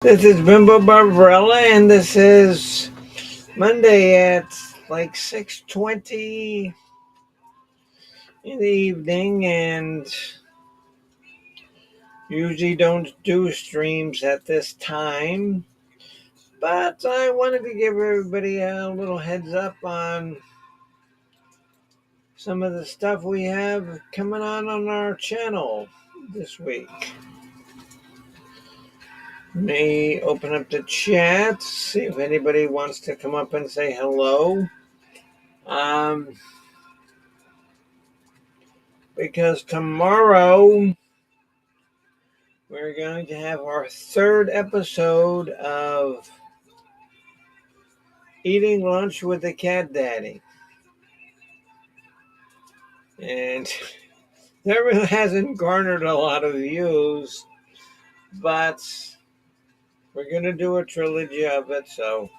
This is Bimbo Barbarella, and this is Monday at like 6:20 in the evening, and usually don't do streams at this time. But I wanted to give everybody a little heads up on some of the stuff we have coming on our channel this week. May open up the chat, see if anybody wants to come up and say hello. Um, because tomorrow we're going to have our third episode of Eating Lunch with the Cat Daddy. And that really hasn't garnered a lot of views, but we're going to do a trilogy of it, so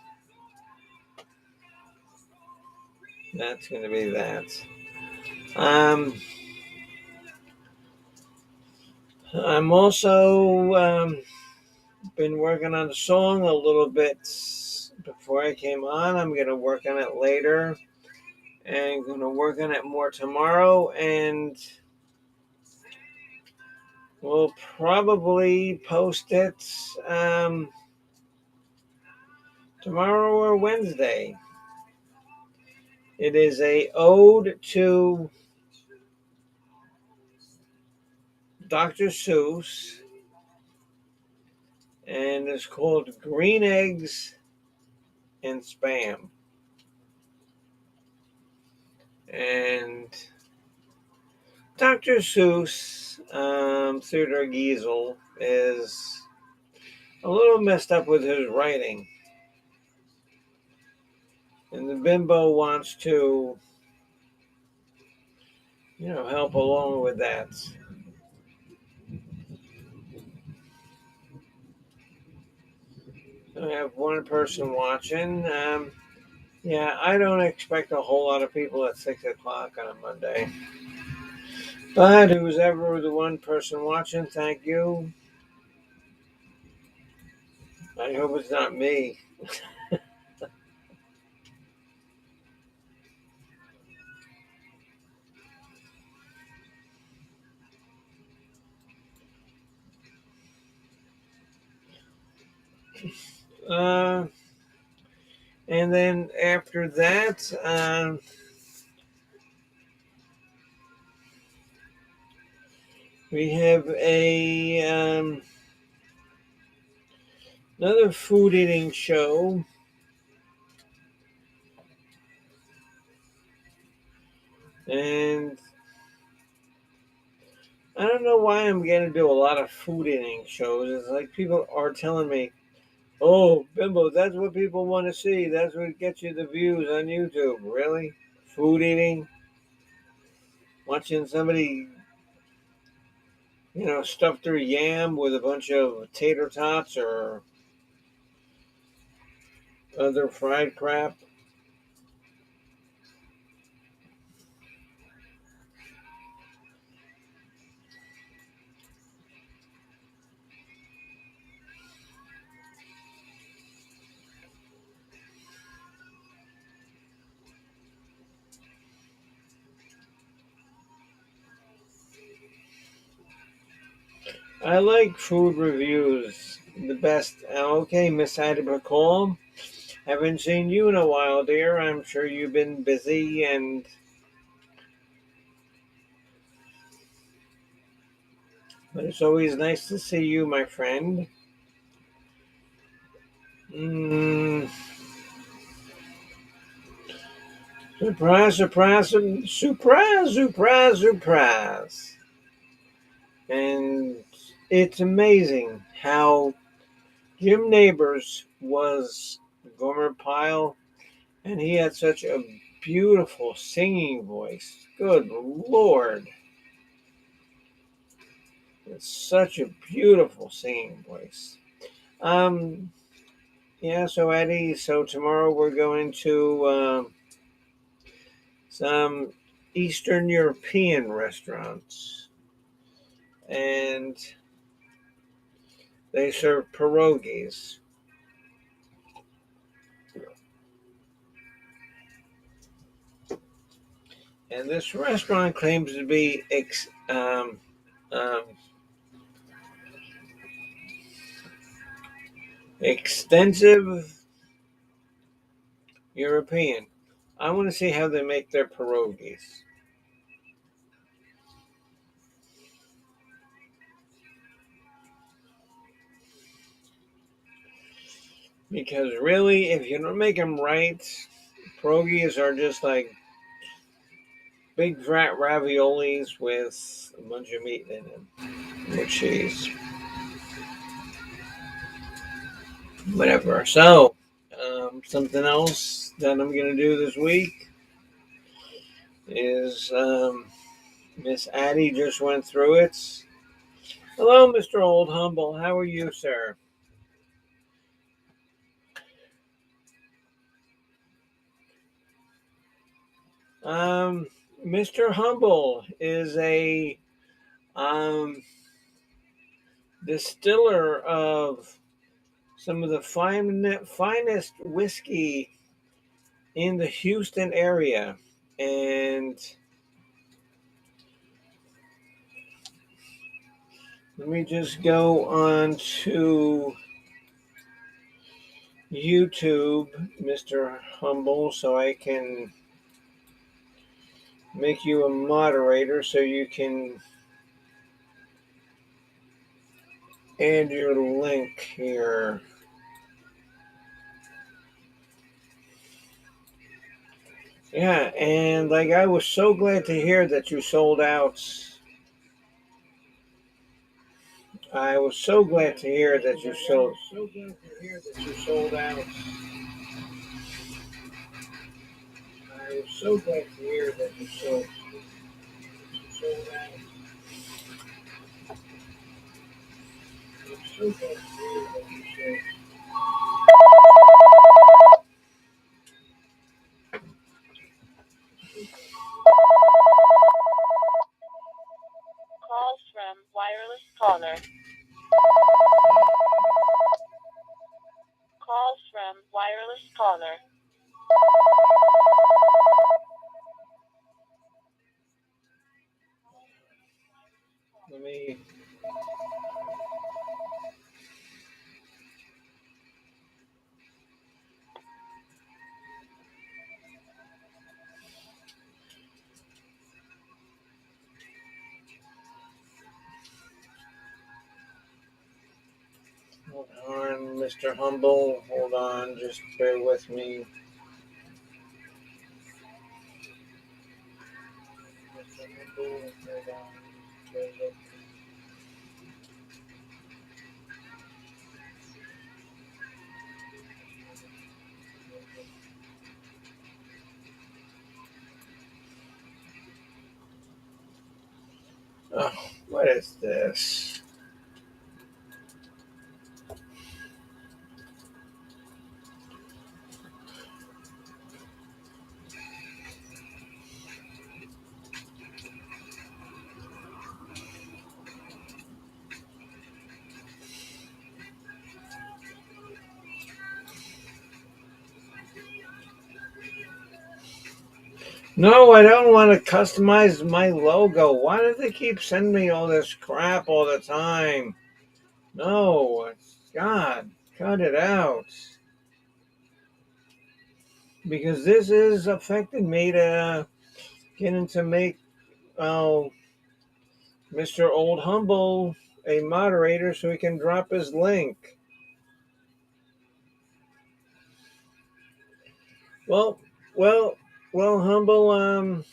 that's going to be that. I'm also been working on the song a little bit before I came on. I'm going to work on it later and going to work on it more tomorrow, and we'll probably post it tomorrow or Wednesday. It is a ode to Dr. Seuss, and it's called Green Eggs and Spam. And Dr. Seuss, Theodore Geisel, is a little messed up with his writing. And the bimbo wants to, help along with that. So we have one person watching. Yeah, I don't expect a whole lot of people at 6 o'clock on a Monday. But who's ever the one person watching, thank you. I hope it's not me. Uh, and then after that, we have another food eating show. And I don't know why I'm going to do a lot of food eating shows. It's like people are telling me, oh, Bimbo, that's what people want to see. That's what gets you the views on YouTube. Really? Food eating? Watching somebody, stuff their yam with a bunch of tater tots or other fried crap. I like food reviews the best. Okay, Miss Ida McCall. Haven't seen you in a while, dear. I'm sure you've been busy, but it's always nice to see you, my friend. Mm, surprise, surprise, surprise, surprise, surprise. And it's amazing how Jim Neighbors was Gomer Pyle, and he had such a beautiful singing voice. Good Lord. It's such a beautiful singing voice. Um, yeah, so Eddie, so tomorrow we're going to some Eastern European restaurants. And They serve pierogies. And this restaurant claims to be um, extensive European. I want to see how they make their pierogies. Because really, if you don't make them right, pierogies are just like big fat raviolis with a bunch of meat in them, with cheese, whatever. So, something else that I'm gonna do this week is Miss Addie just went through it. Hello, Mr. Old Humble. How are you, sir? Um, Mr. Humble is a um, distiller of some of the finest whiskey in the Houston area. And let me just go on to YouTube, Mr. Humble, so I can make you a moderator so you can add your link here. Yeah, and like I was so glad to hear that you sold out. I was so glad to hear that you sold. So glad to hear that you sold out. I was so glad to hear that you sold out. I'm so glad to hear that you sold. Calls from wireless caller. Calls from wireless caller. Let me. Hold on, Mr. Humble. Hold on, just bear with me. Mr. Humble, hold on. Bear with me. Oh, what is this? No, I don't want to customize my logo. Why do they keep sending me all this crap all the time? No, God, cut it out. Because this is affecting me to get into make Mr. Old Humble a moderator so he can drop his link. Well, well, well, Humble.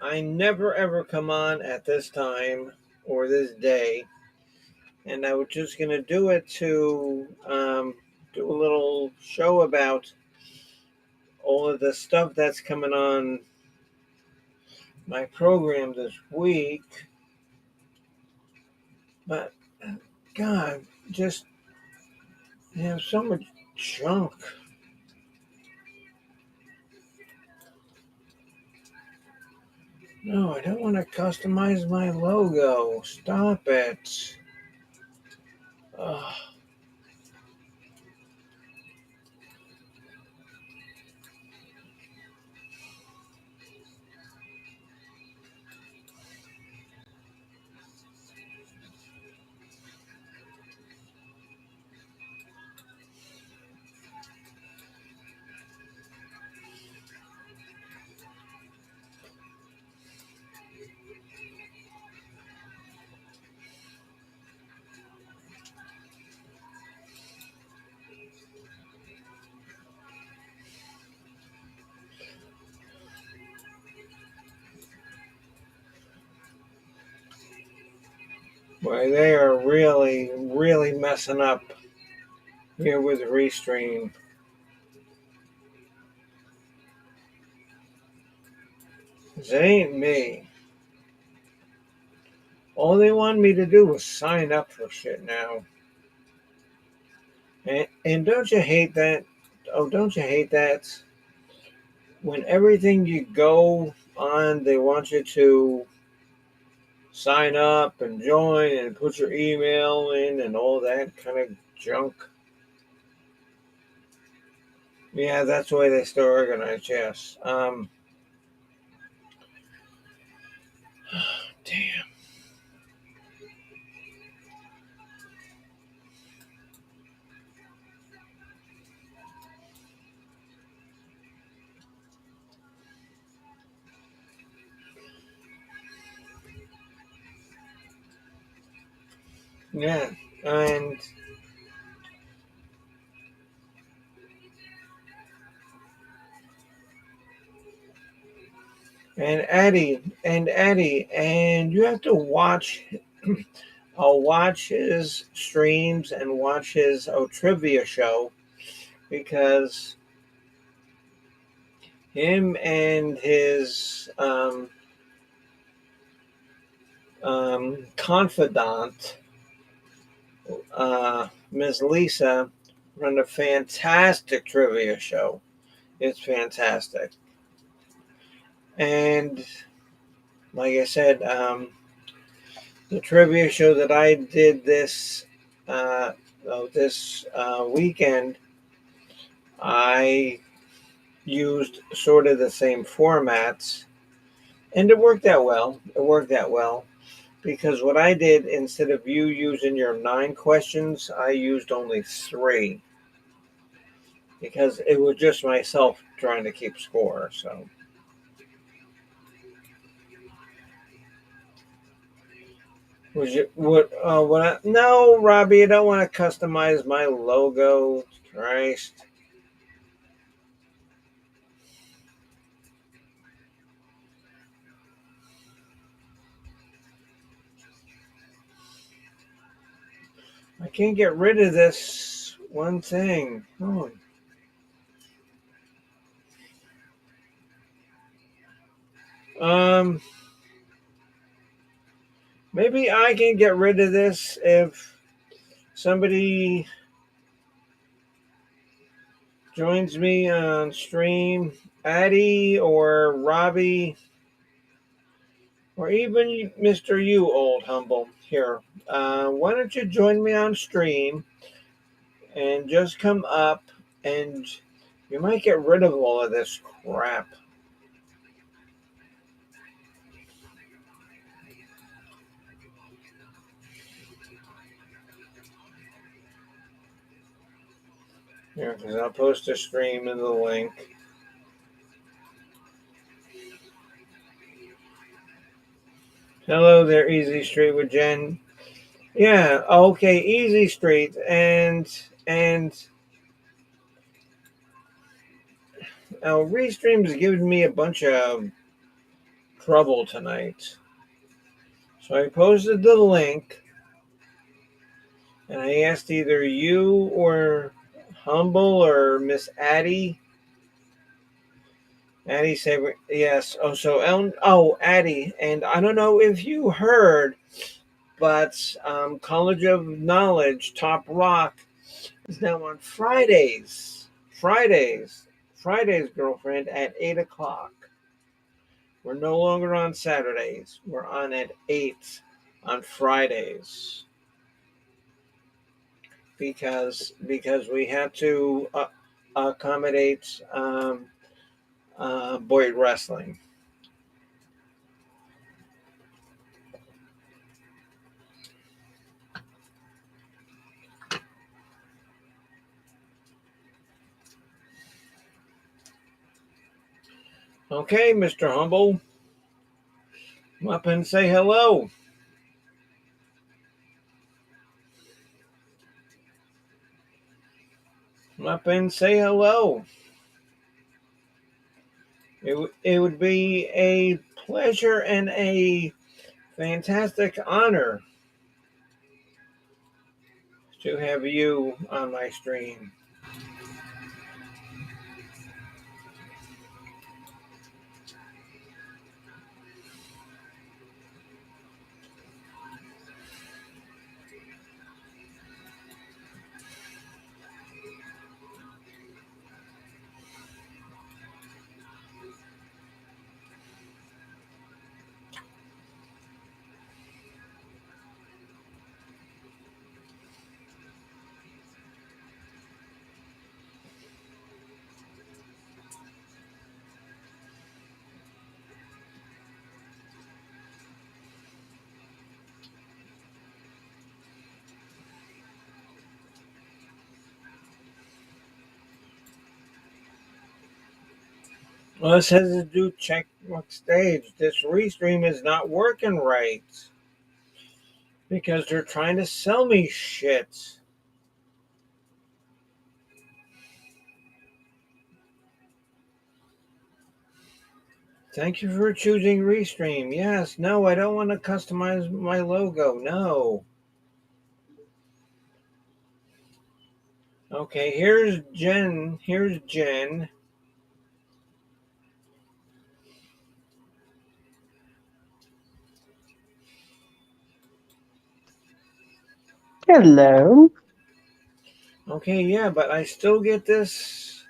I never ever come on at this time or this day, and I was just gonna do it to do a little show about all of the stuff that's coming on my program this week. But God, just have so much junk. No, I don't want to customize my logo. Stop it. Ugh. Boy, they are really, really messing up here with Restream. It ain't me. All they wanted me to do was sign up for shit now. And don't you hate that? Oh, don't you hate that? When everything you go on, they want you to sign up and join and put your email in and all that kind of junk. Yeah, that's the way they still organize, yes. Damn. Yeah, and you have to watch. I'll watch his streams and watch his trivia show because him and his confidant, Ms. Lisa, run a fantastic trivia show. It's fantastic. And like I said, the trivia show that I did uh, this weekend, I used sort of the same formats, and it worked out well. It worked out well because what I did, instead of you using your 9 questions, I used only 3 because it was just myself trying to keep score. So, was you what? No, Robbie, I don't want to customize my logo. Christ. I can't get rid of this one thing. Oh. Um, maybe I can get rid of this if somebody joins me on stream, Addie or Robbie, or even Mr. You, old humble. Here, why don't you join me on stream and just come up and you might get rid of all of this crap. Here, because I'll post a stream in the link. Hello there, Easy Street with Jen. Yeah, okay, Easy Street, and Restream's giving me a bunch of trouble tonight. So I posted the link, and I asked either you or Humble or Miss Addie. Addie said yes. Oh, so Ellen. Oh, Addie, and I don't know if you heard, but College of Knowledge Top Rock is now on Fridays. Fridays, girlfriend, at 8 o'clock. We're no longer on Saturdays. We're on at 8 on Fridays because we had to accommodate Boyd Wrestling. Okay, Mr. Humble, come up and say hello. Come up and say hello. It would be a pleasure and a fantastic honor to have you on my stream. Well, it says to do check stage. This restream is not working right because they're trying to sell me shit. Thank you for choosing Restream. Yes, no, I don't want to customize my logo. No. Okay, here's Jen. Here's Jen. Hello. Okay, yeah, but I still get this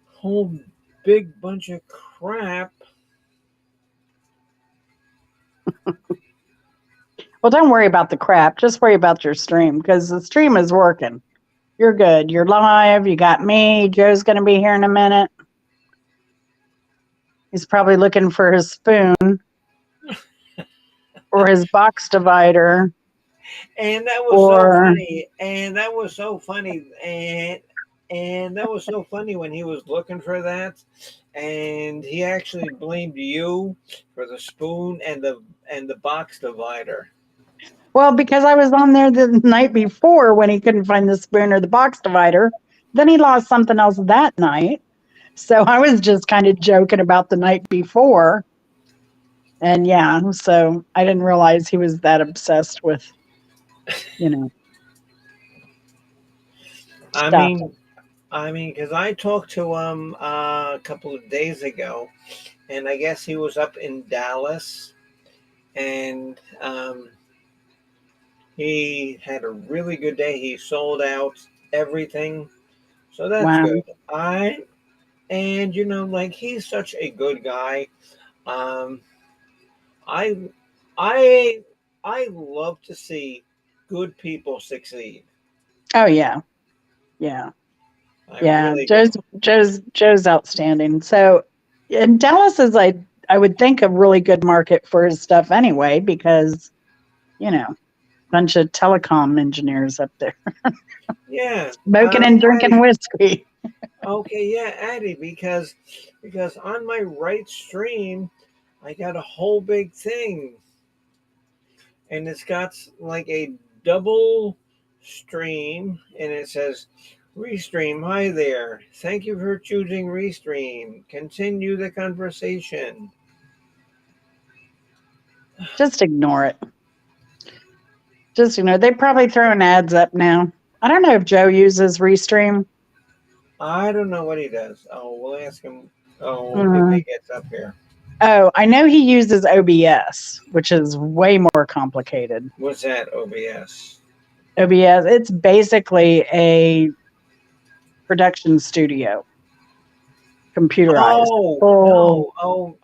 whole big bunch of crap. Well, don't worry about the crap. Just worry about your stream because the stream is working. You're good. You're live. You got me. Joe's going to be here in a minute. He's probably looking for his spoon or his box divider. And that was so funny. And that was so funny. And that was so funny when he was looking for that. And he actually blamed you for the spoon and the box divider. Well, because I was on there the night before when he couldn't find the spoon or the box divider. Then he lost something else that night. So I was just kind of joking about the night before. And yeah, so I didn't realize he was that obsessed with, stuff. I mean, because I talked to him a couple of days ago, and I guess he was up in Dallas, and he had a really good day. He sold out everything, so that's Wow. good. Like he's such a good guy. Um, I, I, I love to see good people succeed. Oh yeah. Yeah. I Yeah. really do. Joe's outstanding. So and Dallas is I would think a really good market for his stuff anyway, because, bunch of telecom engineers up there. Yeah, Smoking and drinking Addie. whiskey. Okay, yeah, Addie, because on my right stream, I got a whole big thing, and it's got like a double stream, and it says Restream. Hi there. Thank you for choosing Restream. Continue the conversation. Just ignore it. Just they probably throwing ads up now. I don't know if Joe uses Restream. I don't know what he does. Oh, we'll ask him. Oh, if Mm. he gets up here. Oh, I know he uses OBS, which is way more complicated. What's that? OBS. OBS, it's basically a production studio computerized. Oh Oh,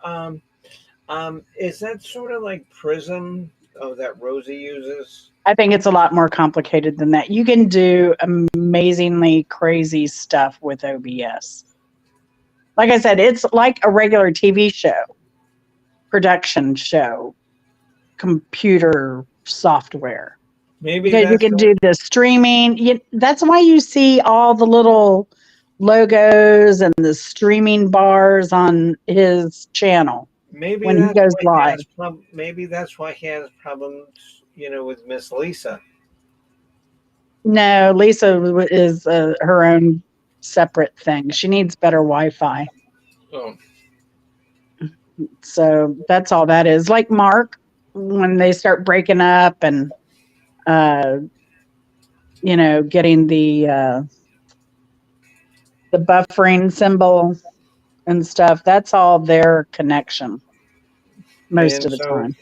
no! Is that sort of like Prism? Oh, that Rosie uses. I think it's a lot more complicated than that. You can do amazingly crazy stuff with OBS. Like I said, it's like a regular TV show, production show, computer software. Maybe Because you that's can the do the streaming. That's why you see all the little logos and the streaming bars on his channel maybe when he that's goes why he live. has maybe that's why he has problems, with Miss Lisa. No, Lisa is her own separate thing. She needs better Wi-Fi. Oh, So that's all that is. Like Mark, when they start breaking up and uh, getting the buffering symbol and stuff, that's all their connection most and of the so time.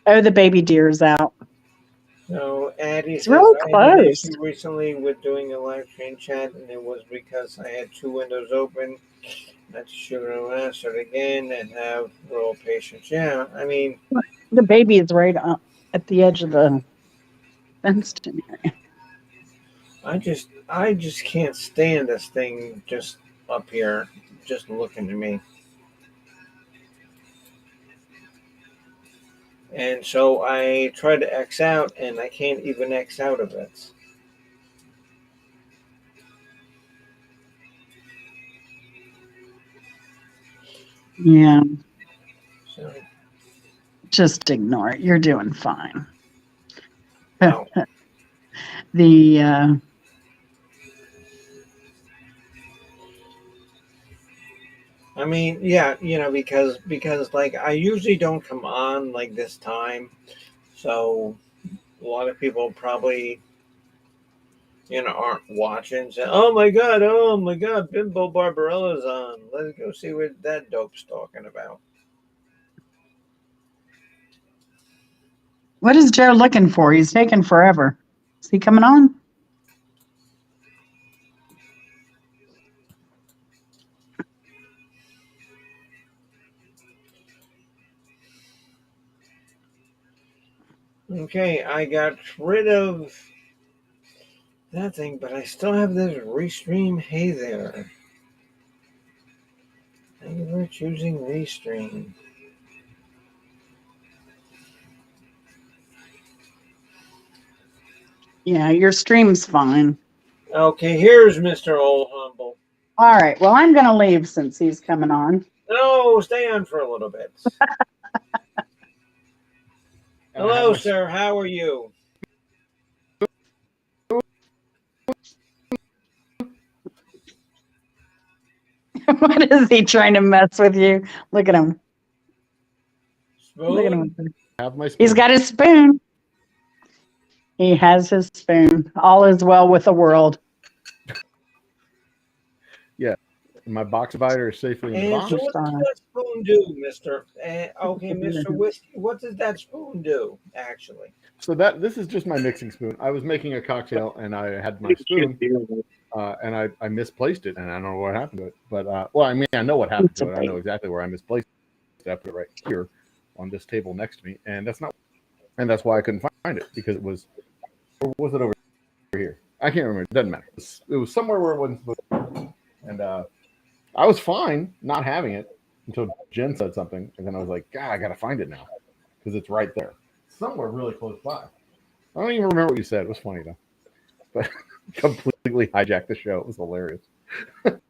Oh, the baby deer's out. Addie It's says really I had an close. issue recently with doing a live stream chat, and it was because I had two windows open. Not sure to answer it again and have real patience. Yeah, I mean, The baby is right at the edge of the fenced in area. I just can't stand this thing just up here, just looking at me. And so I try to X out, and I can't even X out of it. Yeah, So, just ignore it. You're doing fine. oh, The I mean, yeah, because like I usually don't come on like this time, so a lot of people probably aren't watching. Say, oh my god, Bimbo Barbarella's on. Let's go see what that dope's talking about. what is Joe looking for? He's taking forever. Is he coming on? Okay, I got rid of that thing, but I still have this restream. Hey there. Thank you for choosing restream. Yeah, your stream's fine. Okay, here's Mr. Old Humble. All right. Well, I'm going to leave since he's coming on. No, stay on for a little bit. Hello, sir. How are you? What is he trying to mess with you? Look at him. Look at Spoon? him. Have my spoon. He's got his spoon. He has his spoon. All is well with the world. My box divider is safely in the And box. so what does that spoon do, Mister? Okay, Mr. Whiskey, what does that spoon do, actually? So this is just my mixing spoon. I was making a cocktail and I had my spoon and I misplaced it and I don't know what happened to it. But well, I mean, I know what happened to it. I know exactly where I misplaced it. I put it right here on this table next to me, and that's why I couldn't find it, because it was, or was it over here? I can't remember. It doesn't matter. It was somewhere where it wasn't supposed to be. And I was fine not having it until Jen said something, and then I was like, God, I gotta find it now because it's right there, somewhere really close by. I don't even remember what you said. It was funny though, but completely hijacked the show. It was hilarious because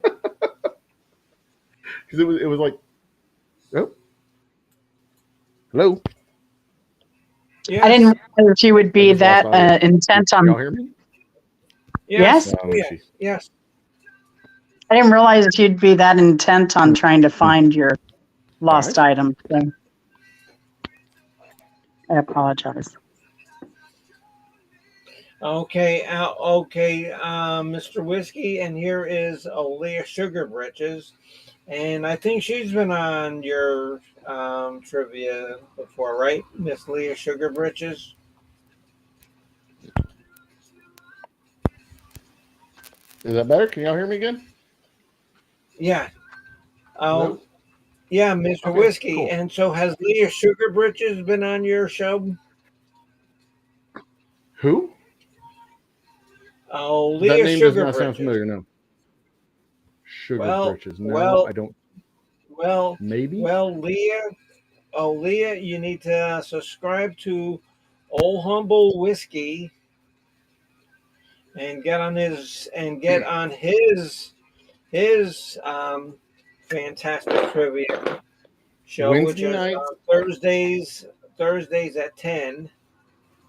it was like, oh, hello. Yes. I didn't realize you would be that intent on. Y'all hear me? Yes. Yes. I didn't realize you'd be that intent on trying to find your lost item. So I apologize. Okay, Mr. Whiskey, and here is Leah Sugar Britches, and I think she's been on your trivia before, right, Miss Leah Sugar Britches? Is that better? Can y'all hear me again? Yeah. No? Oh, yeah, Mr. Okay, Whiskey. cool. And so has Leah Sugar Britches been on your show? Who? Oh, That Leah name does Sugar not sound Britches. familiar. No. Sugar Well, Britches. No, well, I don't. well, Maybe. well, Leah. Oh, Leah, you need to subscribe to Old Humble Whiskey and get on his fantastic trivia show, which Wednesday is nights. Thursdays at 10.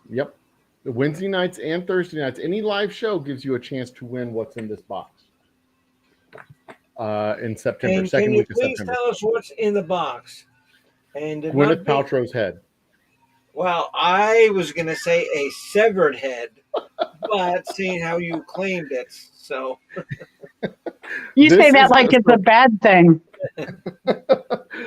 Yep. The Wednesday nights and Thursday nights. Any live show gives you a chance to win what's in this box. In September, And can second you week of please September. tell us what's in the box? And it Gwyneth not be, Paltrow's head. well, I was going to say a severed head, but seeing how you claimed it, so. You say This that is like it's a so, bad thing.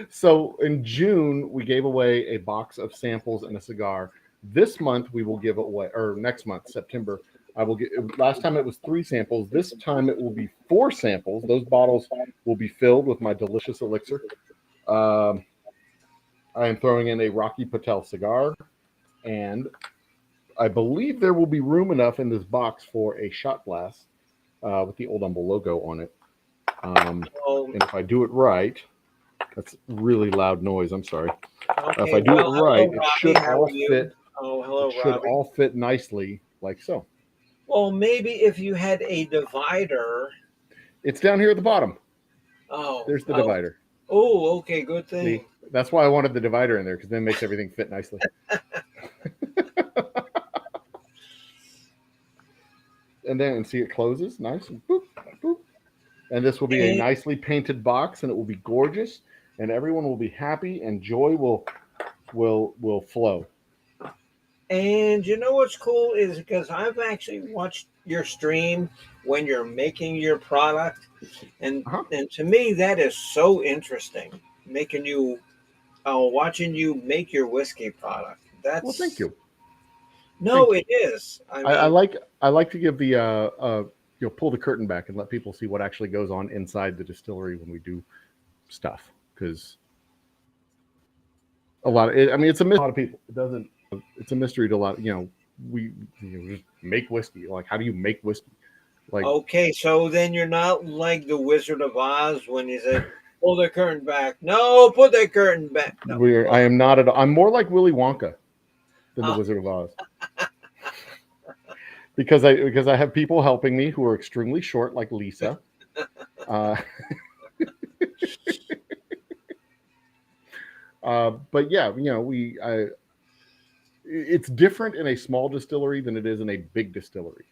so in June we gave away a box of samples and a cigar. This month we will give away, or next month, September, I will get. Last time it was 3 samples. This time it will be 4 samples. Those bottles will be filled with my delicious elixir. Um, I am throwing in a Rocky Patel cigar, and I believe there will be room enough in this box for a shot glass with the Old Humble logo on it. Oh, And if I do it right, that's really loud noise. I'm sorry. If okay. I do it Well, right, hello, it Robbie. should How all are you? fit. Oh, It hello, should Robbie. all fit nicely, like so. Well, maybe if you had a divider. It's down here at the bottom. Oh, There's the oh, divider. oh, okay, good See, thing. that's why I wanted the divider in there, because then it makes everything fit nicely. And then see it closes nice and boop, boop. And this will be a And, nicely painted box, and it will be gorgeous, and everyone will be happy, and joy will flow. and you know what's cool is because I've actually watched your stream when you're making your product, and Uh-huh. and to me that is so interesting. Making you, watching you make your whiskey product. Well, thank That's you, no, thank you. it is. I I mean, like I like to give the pull the curtain back and let people see what actually goes on inside the distillery when we do stuff, because a lot of it, I mean, it's a mystery to a lot of people. It doesn't. It's a mystery to a lot. We just make whiskey. Like, how do you make whiskey? Like, okay, so then you're not like the Wizard of Oz when he said, "Pull the curtain back." No, put the curtain back. No. I am not at all. I'm more like Willy Wonka than the Oh, Wizard of Oz, because I have people helping me who are extremely short, like Lisa. Uh, but yeah, it's different in a small distillery than it is in a big distillery.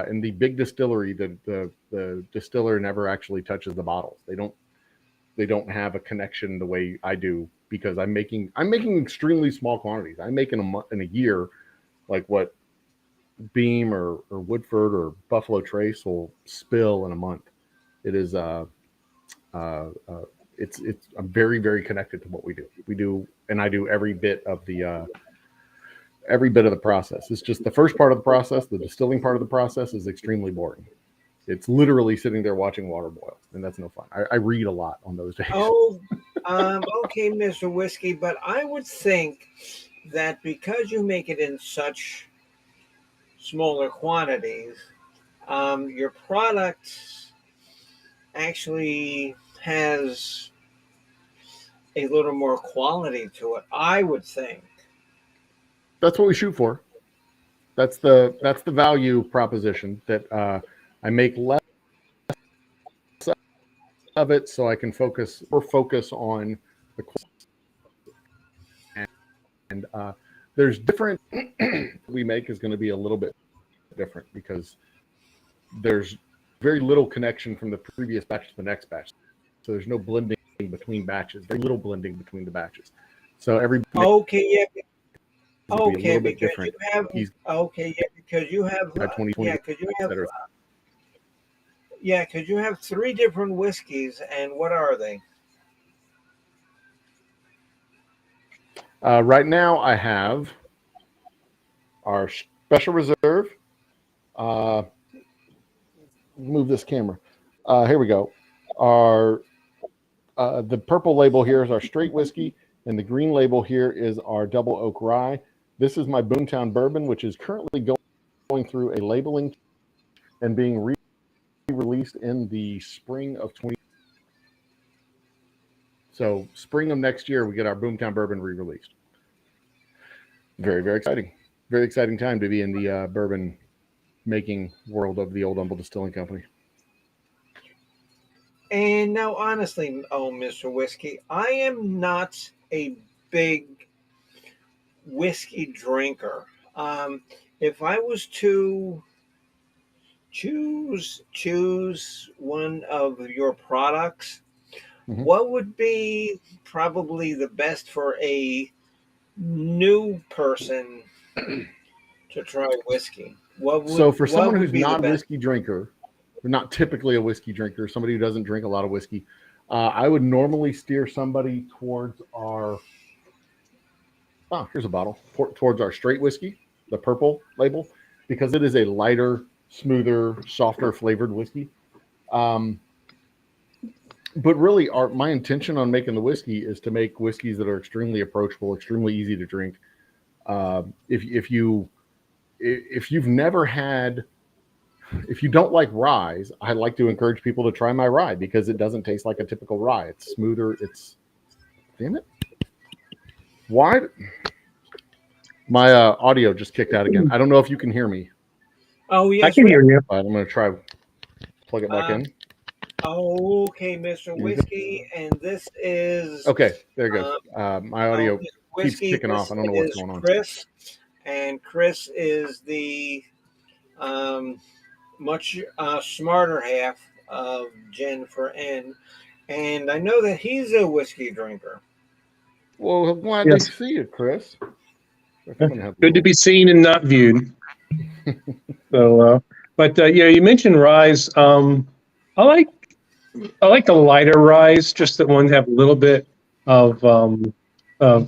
In the big distillery, the distiller never actually touches the bottles. They don't have a connection the way I do, because I'm making extremely small quantities. I make in a year, like what Beam or Woodford or Buffalo Trace will spill in a month. It is it's I'm very, very connected to what we do. And I do every bit of the process. It's just the first part of the process. The distilling part of the process is extremely boring. It's literally sitting there watching water boil, and that's no fun. I read a lot on those days. oh, okay, Mr. Whiskey, but I would think that because you make it in such smaller quantities, your product actually has a little more quality to it. I would think. That's what we shoot for. That's the value proposition, that I make less of it so I can focus on the quality. And there's different we make is going to be a little bit different, because there's very little connection from the previous batch to the next batch. So there's no blending between batches. Very little blending between the batches. So every Okay, yeah. will be a Okay, little bit because different. you have. He's Okay, yeah, because you have. got 2020, Yeah, because you have. etc. Yeah, because you have 3 different whiskeys, and what are they? Right now, I have our special reserve. Move this camera. Here we go. Our the purple label here is our straight whiskey, and the green label here is our double oak rye. This is my Boomtown Bourbon, which is currently going through a labeling and being re-released in the spring of 20. So spring of next year, we get our Boomtown Bourbon re-released. Very, very exciting. Very exciting time to be in the bourbon making world of the Old Humble Distilling Company. And now, honestly, Mr. Whiskey, I am not a big whiskey drinker. If I was to choose one of your products, what would be probably the best for a new person to try whiskey? So for someone who's not a whiskey drinker, or not typically a whiskey drinker, somebody who doesn't drink a lot of whiskey, I would normally steer somebody towards our here's a bottle, towards our straight whiskey, the purple label, because it is a lighter, smoother, softer flavored whiskey. But really, my intention on making the whiskey is to make whiskeys that are extremely approachable, extremely easy to drink. If you don't like rye, I like to encourage people to try my rye because it doesn't taste like a typical rye. It's smoother. Damn it. Why? My audio just kicked out again. I don't know if you can hear me. Oh, yes. I can hear you. I'm going to try plug it back in. Okay, Mr. Whiskey, and this is... Okay, there it goes. My audio keeps kicking off. I don't know what's going on. Chris, and Chris is the much smarter half of Jennifer N. And I know that he's a whiskey drinker. Well, I'm glad to see you, Chris. Good to be seen and not viewed. So, you mentioned rye. I like the lighter rye, just that one have a little bit of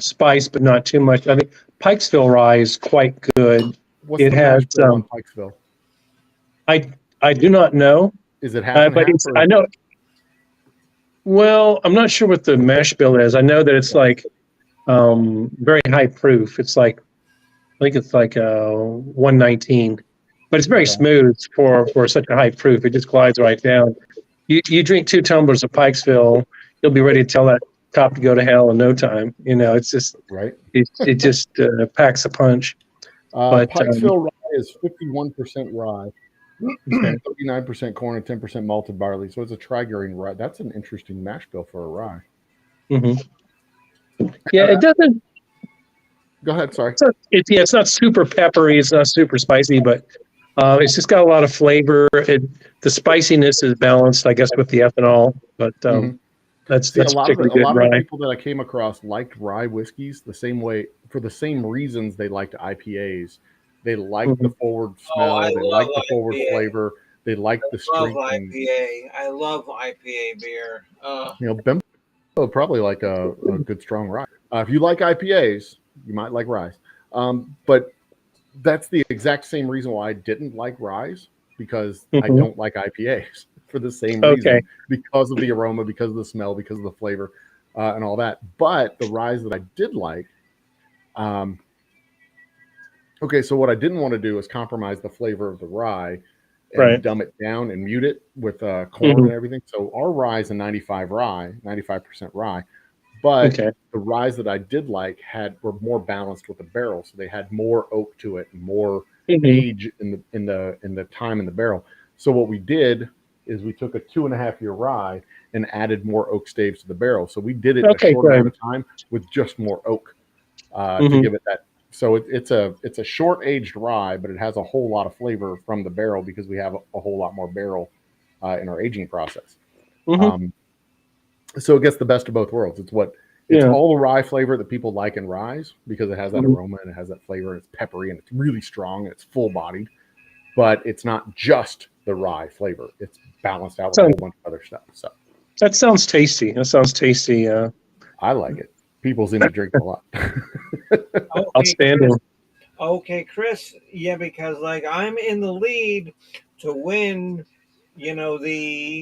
spice, but not too much. I think Pikesville rye is quite good. What's it has on Pikesville? I do not know. Is it half? But I know. Well, I'm not sure what the mash bill is. I know that it's like very high proof. It's like I think it's like 119, but it's very smooth for such a high proof. It just glides right down. You drink 2 tumblers of Pikesville, you'll be ready to tell that top to go to hell in no time. It's just right. It just packs a punch. But Pikesville rye is 51% rye, 39% corn, and 10% malted barley. So it's a tri-grain rye. That's an interesting mash bill for a rye. Mm-hmm. Yeah, it doesn't. Go ahead. Sorry. It's not super peppery. It's not super spicy, but it's just got a lot of flavor. The spiciness is balanced, I guess, with the ethanol. But that's a lot of rye. people that I came across liked rye whiskeys the same way, for the same reasons they liked IPAs. They liked the forward smell. They liked the forward flavor. They liked the strength. I love IPA beer. Bimbo probably like a good strong rye. If you like IPAs, you might like rye. But that's the exact same reason why I didn't like rye, because I don't like IPAs for the same reason, because of the aroma, because of the smell, because of the flavor, and all that. But the rye that I did like, so what I didn't want to do is compromise the flavor of the rye and dumb it down and mute it with corn and everything. So our rye is a 95% rye. But the ryes that I did like were more balanced with the barrel, so they had more oak to it, and more age in the time in the barrel. So what we did is we took a 2.5-year rye and added more oak staves to the barrel. So we did it in a short amount of time with just more oak to give it that. So it's a short aged rye, but it has a whole lot of flavor from the barrel because we have a whole lot more barrel in our aging process. So it gets the best of both worlds. It's all the rye flavor that people like in rye, because it has that aroma and it has that flavor, and it's peppery and it's really strong and it's full bodied, but it's not just the rye flavor. It's balanced out with a whole bunch of other stuff. So that sounds tasty. I like it. People seem to drink a lot. Outstanding. Okay, Chris. Yeah, because I'm in the lead to win, the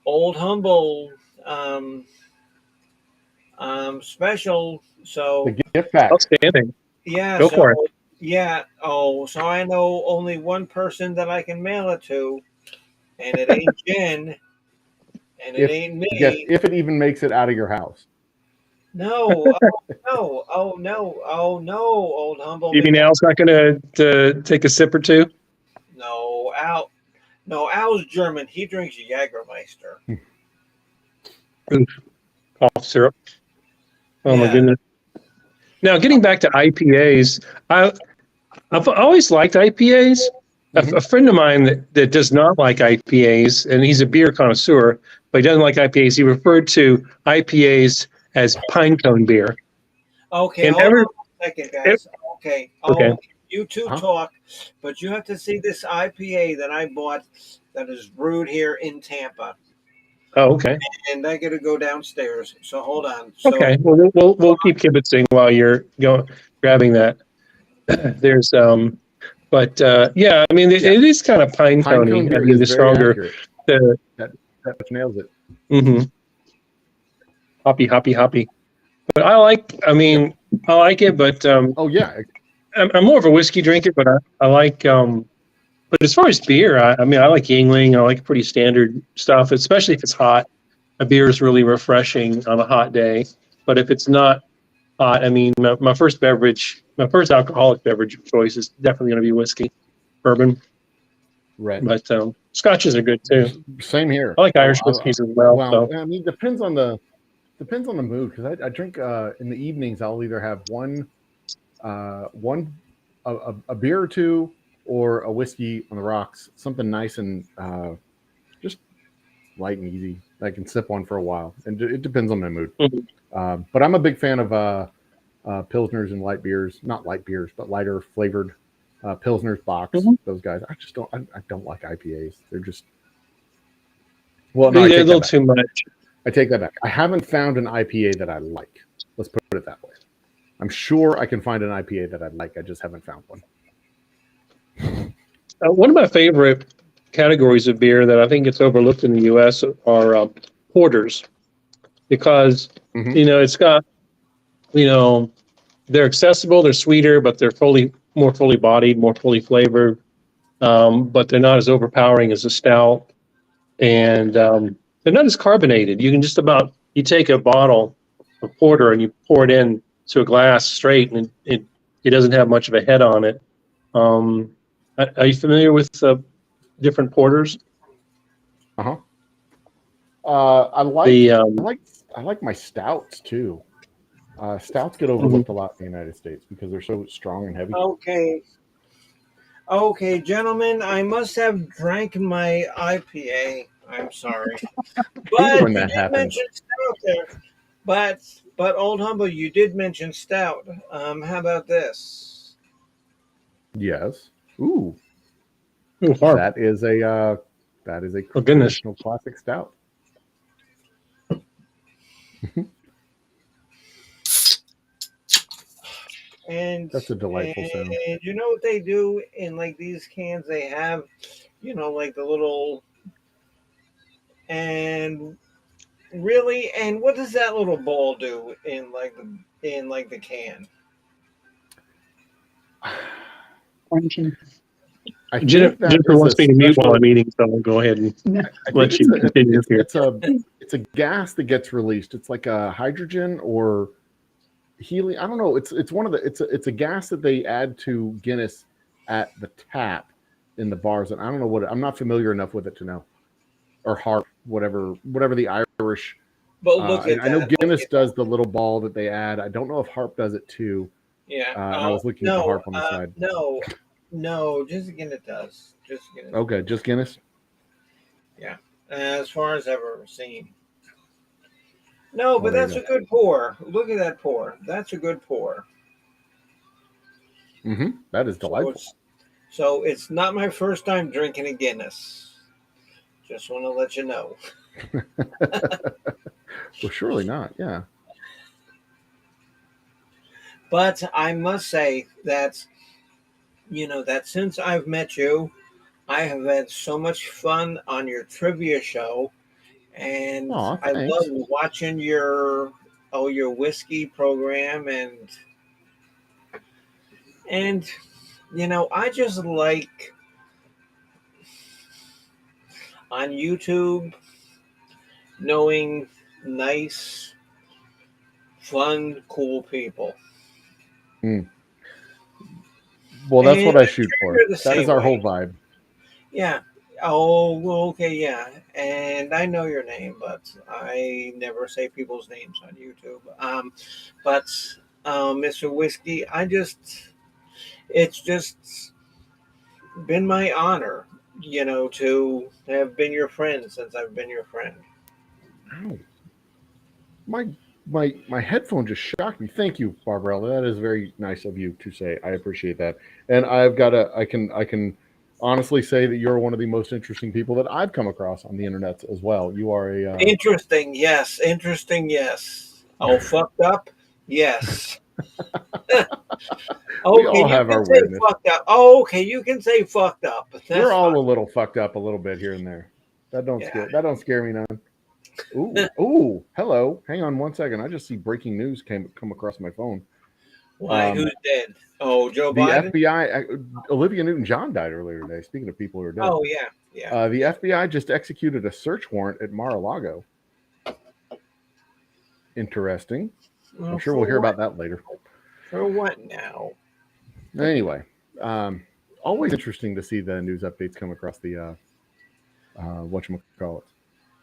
Old Humble special. So The gift pack. Outstanding. yeah, Go so for it. yeah. Oh, so I know only one person that I can mail it to, and it ain't Jen, and it If ain't Guess me. if it even makes it out of your house. No, oh no, oh no, oh no, Old Humble. You mean Because Al's not going to take a sip or two? no, Al, no, Al's German. He drinks Jägermeister. Oof. Cough syrup. Oh my Yeah. goodness. Now, getting back to IPAs, I've always liked IPAs. Mhm. A friend of mine that does not like IPAs, and he's a beer connoisseur, but he doesn't like IPAs. He referred to IPAs as pine cone beer. Okay, And hold on a second, guys. Okay. okay. Oh, you two Huh? talk, but you have to see this IPA that I bought that is brewed here in Tampa, Oh, okay. and I got to go downstairs. So hold on. So Okay. Well, we'll keep kibitzing while you're grabbing that. There's but yeah, I mean it is kind of pine Pine cone coney. I beer mean is the very stronger accurate. the That nails it. hoppy. But I like. I mean, I like it, but Oh yeah, I'm more of a whiskey drinker. But I like. But as far as beer, I mean, I like Yingling. I like pretty standard stuff, especially if it's hot. A beer is really refreshing on a hot day. But if it's not hot, I mean, my first beverage, my first alcoholic beverage of choice is definitely going to be whiskey, bourbon. right. But scotches are good too. Same here. I like Irish whiskeys as well. Well, So I mean, depends on the mood because I drink in the evenings. I'll either have one a beer or two, or a whiskey on the rocks, something nice and just light and easy. I can sip one for a while, and it depends on my mood. Mhm. But I'm a big fan of pilsners and light beers, not light beers, but lighter flavored pilsners, Bocks. Mhm. Those guys. I just don't. I don't like IPAs. They're just. Well, no, they're I a take that little back. too much. I take that back. I haven't found an IPA that I like. Let's put it that way. I'm sure I can find an IPA that I like. I just haven't found one. One of my favorite categories of beer that I think gets overlooked in the U.S. are porters, because Mhm. it's got they're accessible, they're sweeter, but they're more fully bodied, more fully flavored, but they're not as overpowering as a stout, and they're not as carbonated. You can just about you take a bottle of porter and you pour it in to a glass straight, and it doesn't have much of a head on it. Are you familiar with different porters? Uh-huh. I like The I like my stouts too. Stouts get overlooked a lot in the United States because they're so strong and heavy. okay, gentlemen, I must have drank my IPA. I'm sorry, Hate but when you that did happens. mention stout there. But Old Humble, you did mention stout. How about this? Yes. Ooh, ooh, harp. that is a Oh goodness. traditional classic stout. And That's a delightful sound. and you know what they do in like these cans? They have, like the little and really, and what does that little ball do in like the can? Quarantine. I think Jennifer that is wants a me to mute while special. I'm eating, so I'll go ahead and I let think you continue here. it's a gas that gets released. It's like a hydrogen or helium. I don't know. It's one of the it's a gas that they add to Guinness at the tap in the bars, and I don't know what I'm not familiar enough with it to know. Or harp, whatever the Irish. But look at I know that. Guinness does the little ball that they add. I don't know if harp does it too. Yeah. And I was looking at the harp on the side. No. Just again, it does. Just again. Okay, just Guinness. Yeah. As far as I've ever seen. No, but there you that's go. a good pour. Look at that pour. That's a good pour. Mm-hmm. That is So delightful. it's not my first time drinking a Guinness. Just want to let you know. Well, surely not. Yeah. But I must say that, that since I've met you, I have had so much fun on your trivia show. and Aw, I thanks. love watching your whiskey program, and I just like on YouTube knowing nice, fun, cool people. Mm. Well, that's And what I I'm shoot sure for. you're the That is same our way. whole vibe. Yeah. Oh, well, okay, yeah. And I know your name, but I never say people's names on YouTube. But Mr. Whiskey, it's just been my honor, to have been your friend since I've been your friend. Ow. My my headphone just shocked me. Thank you, Barbarella. That is very nice of you to say. I appreciate that. And I can honestly say that you're one of the most interesting people that I've come across on the internet as well. You are a Interesting, yes. Interesting, yes. Oh, fucked up? Yes. we Okay, all you have can our say weirdness. fucked up. Oh, okay, you can say fucked up. We're That's fine. all a little fucked up a little bit here and there. Yeah. That don't scare me none. Ooh, hello. Hang on one second. I just see breaking news come across my phone. Why? Um, Who's dead? Oh, Joe the Biden? FBI, Olivia Newton-John died earlier today. Speaking of people who are dead, Oh, yeah. Yeah. the FBI just executed a search warrant at Mar-a-Lago. Interesting. I'm Well, sure for we'll hear what? about that later. For what now? Anyway, always interesting to see the news updates come across the whatchamacallit.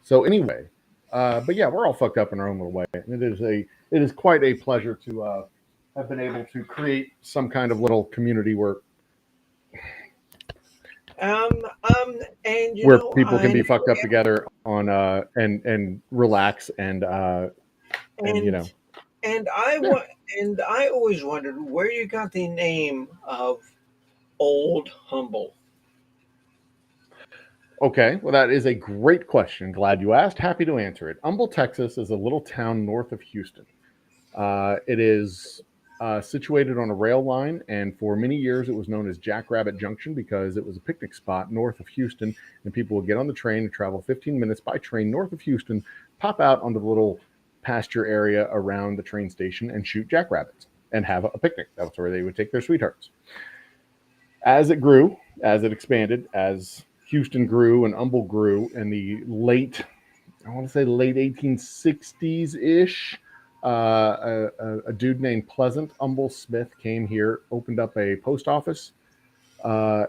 So anyway, but yeah, we're all fucked up in our own little way. And it is quite a pleasure to have been able to create some kind of little community Um, and where people can I be know fucked up together on and relax and you and know and I yeah. wa- and I always wondered where you got the name of Old Humble. Okay, well, that is a great question. Glad you asked. Happy to answer it. Humble, Texas is a little town north of Houston. It is situated on a rail line, and for many years it was known as Jackrabbit Junction because it was a picnic spot north of Houston, and people would get on the train and travel 15 minutes by train north of Houston, pop out onto the little pasture area around the train station, and shoot jackrabbits and have a picnic. That's where they would take their sweethearts. As it grew, as it expanded, as Houston grew and Humble grew in the I want to say late 1860s ish. A dude named Pleasant Humble Smith came here, opened up a post office,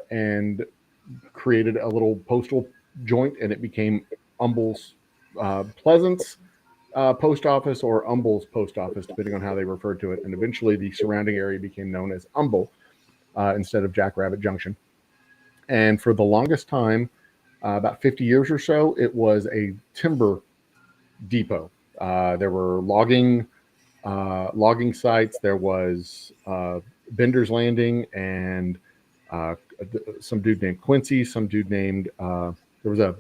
and created a little postal joint, and it became Humble's Pleasant's post office or Humble's post office, depending on how they referred to it. And eventually, the surrounding area became known as Humble instead of Jackrabbit Junction. And for the longest time, about 50 years or so, it was a timber depot. There were logging sites. There was Bender's Landing and some dude named Quincy. Some dude named there was a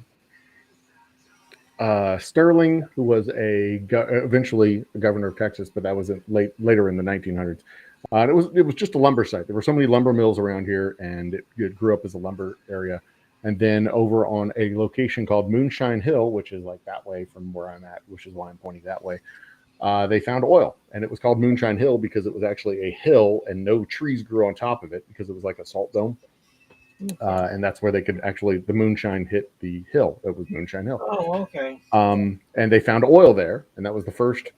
Sterling, who was eventually a governor of Texas, but that was later in the 1900s. It was just a lumber site. There were so many lumber mills around here, and it grew up as a lumber area. And then over on a location called Moonshine Hill, which is like that way from where I'm at, which is why I'm pointing that way, they found oil. And it was called Moonshine Hill because it was actually a hill and no trees grew on top of it because it was like a salt dome. And that's where they could actually, the moonshine hit the hill. It was Moonshine Hill. Oh, okay. And they found oil there. And that was the first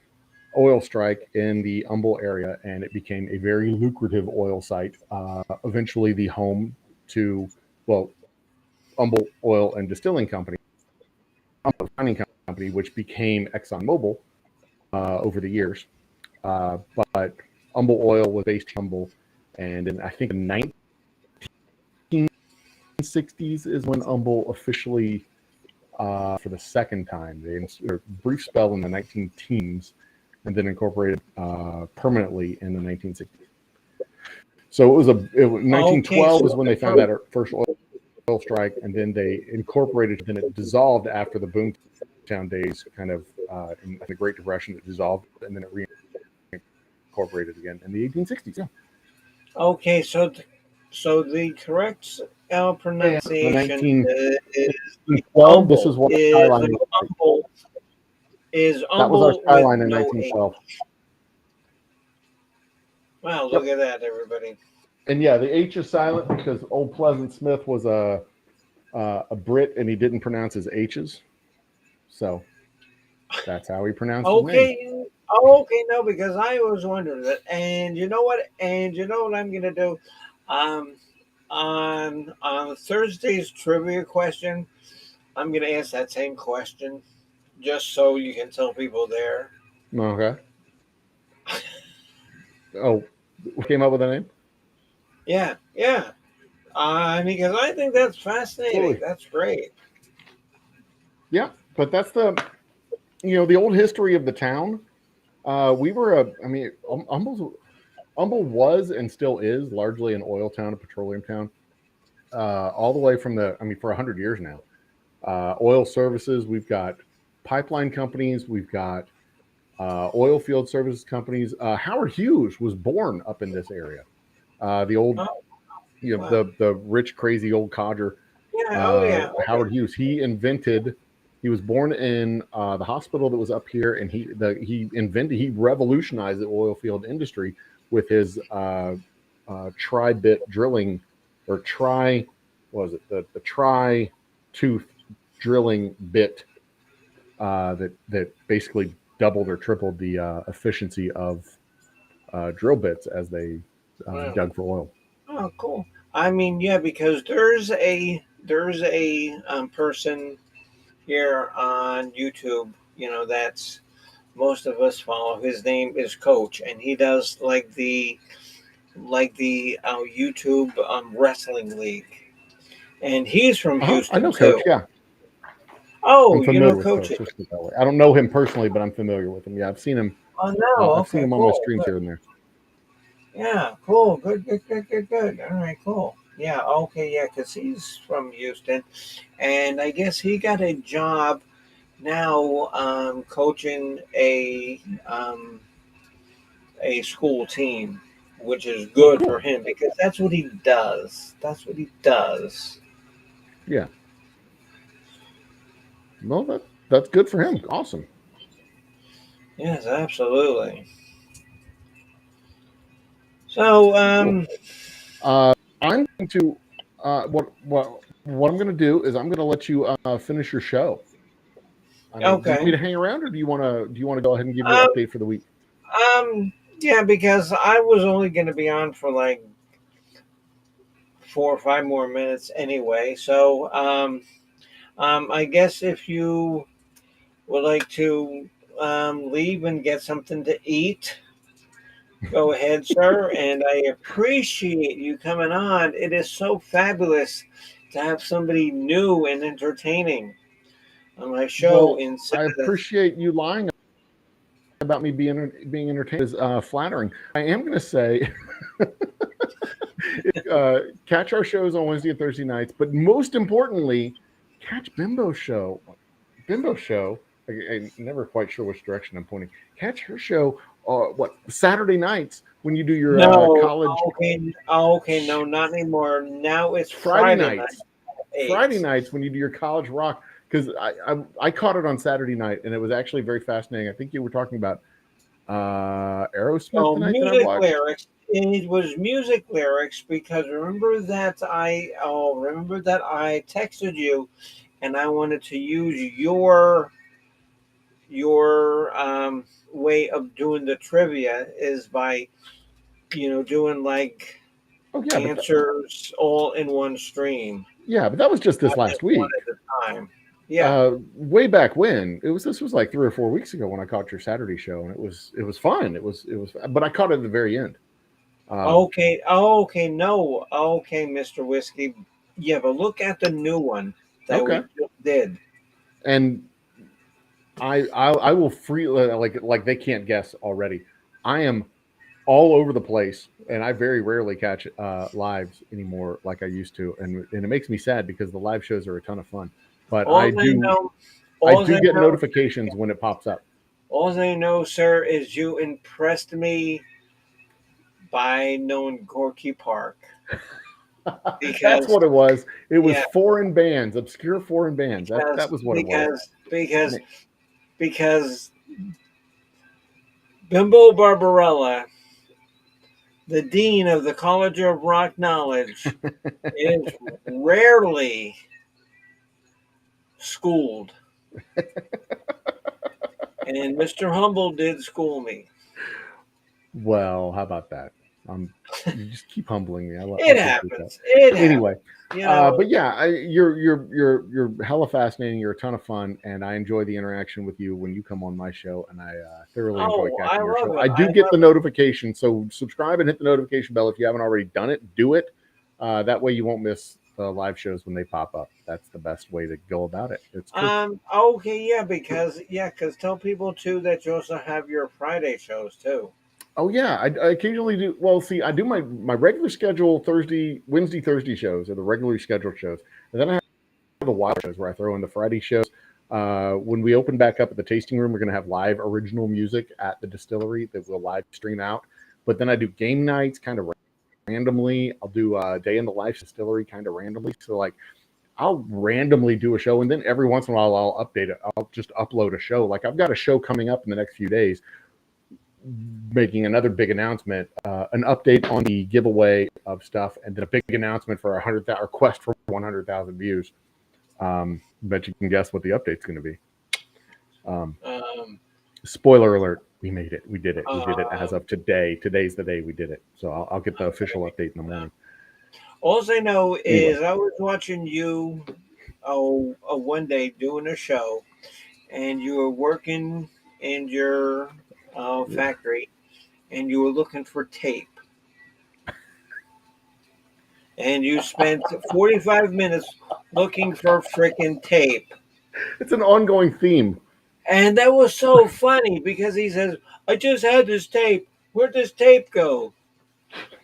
oil strike in the Humble area. And it became a very lucrative oil site. Eventually the home to, Humble Oil and Distilling Company, Refining Company, which became ExxonMobil over the years. But Humble Oil was based in Humble. And I think in 1960s is when Humble officially, for the second time, they a brief spell in the 19 teens and then incorporated permanently in the 1960s. So 1912 is when they found that first oil strike, and then they incorporated, then it dissolved after the Boomtown days, kind of in the Great Depression. It dissolved, and then it reincorporated again in the 1860s. Yeah. Okay, so the correct our The pronunciation is 1912. This is what our is skyline looked like. That was our with skyline in no 1912. H. Wow, Yep. look at that, everybody. And yeah, the H is silent because old Pleasant Smith was a Brit and he didn't pronounce his H's. So that's how he pronounced his name. Okay. Okay, no, because I was wondering that. And you know what? And you know what I'm gonna do? Um on Thursday's trivia question, I'm gonna ask that same question just so you can tell people there. Okay. Oh, we came up with a name? Yeah, yeah. Because I think that's fascinating. Absolutely. That's great. Yeah, but that's the old history of the town. Humble was and still is largely an oil town, a petroleum town, all the way from for 100 years now. Oil services, we've got pipeline companies, we've got oil field services companies. Howard Hughes was born up in this area. The old, Oh, wow. the rich, crazy old codger. Yeah. Oh, yeah. Okay. Howard Hughes. He was born in the hospital that was up here, and he revolutionized the oil field industry with his tri-bit drilling, or the tri-tooth drilling bit that basically doubled or tripled the efficiency of drill bits as they Wow. dug for oil. Oh, cool. Yeah, because there's a person here on YouTube, that's most of us follow. His name is Coach, and he does like the YouTube wrestling league, and he's from I Houston know too. Coach. Yeah, Oh, I'm familiar with Coach. Coach. Let's put it that way. I don't know him personally, but I'm familiar with him. Yeah, I've seen him. Oh no, I've seen him on my streams here and there. Yeah, cool. Good. All right, cool. Yeah, okay, yeah, because he's from Houston, and I guess he got a job now coaching a school team, which is good for him because that's what he does. Yeah. Well, that's good for him. Awesome. Yes, absolutely. So, I'm going to what I'm going to do is I'm going to let you finish your show. Do you want me to hang around, or do you want to go ahead and give me an update for the week? Yeah, because I was only going to be on for like 4 or 5 more minutes anyway. So, I guess if you would like to leave and get something to eat, go ahead, sir. And I appreciate you coming on. It is so fabulous to have somebody new and entertaining on my show. Well, I appreciate you lying about me being entertained. Is flattering. I am going to say, catch our shows on Wednesday and Thursday nights, but most importantly, catch Bimbo's show. Bimbo's show. I'm never quite sure which direction I'm pointing. Catch her show. Saturday nights when you do your college? Okay, no, not anymore. Now it's Friday nights. Friday nights when you do your college rock. Because I caught it on Saturday night, and it was actually very fascinating. I think you were talking about Aerosmith tonight that I watched. Lyrics. It was music lyrics because remember that I texted you, and I wanted to use your way of doing the trivia is by doing like answers all in one stream. Yeah, but that was just this last week. At the time. Yeah. Way back when this was like 3 or 4 weeks ago when I caught your Saturday show, and it was fun. It was, but I caught it at the very end. Okay, Mr. Whiskey. Yeah, but look at the new one that we just did. And I will like they can't guess already. I am all over the place, and I very rarely catch lives anymore like I used to, and it makes me sad because the live shows are a ton of fun. But I do get notifications when it pops up. All I know, sir, is you impressed me by knowing Gorky Park. That's what it was. It was Yeah. foreign bands, obscure foreign bands. That was what it was. Because Bimbo Barbarella, the dean of the College of Rock Knowledge, is rarely schooled. And Mr. Humble did school me. Well, how about that? You just keep humbling me. It happens. It anyway, happens. You know, but yeah, you're hella fascinating. You're a ton of fun, and I enjoy the interaction with you when you come on my show, and I thoroughly enjoy catching your show. I do get the notification, so subscribe and hit the notification bell if you haven't already done it. Do it. That way you won't miss the live shows when they pop up. That's the best way to go about it. It's cool. okay, yeah, because tell people too that you also have your Friday shows too. Oh yeah, I occasionally do. Well, see, I do my regular schedule Wednesday, Thursday shows are the regularly scheduled shows, and then I have the wild shows where I throw in the Friday shows. When we open back up at the tasting room, we're going to have live original music at the distillery that we'll live stream out. But then I do game nights kind of randomly. I'll do a day in the life distillery kind of randomly. So like, I'll randomly do a show, and then every once in a while I'll update it. I'll just upload a show. Like I've got a show coming up in the next few days, making another big announcement, an update on the giveaway of stuff, and then a big announcement for our quest for 100,000 views. Bet you can guess what the update's going to be. Spoiler alert: we made it. We did it. We did it as of today. Today's the day we did it. So I'll get the official update in the morning. All I know is I was watching you one day doing a show, and you were working in your factory, and you were looking for tape. And you spent 45 minutes looking for freaking tape. It's an ongoing theme. And that was so funny because he says, I just had this tape. Where'd this tape go?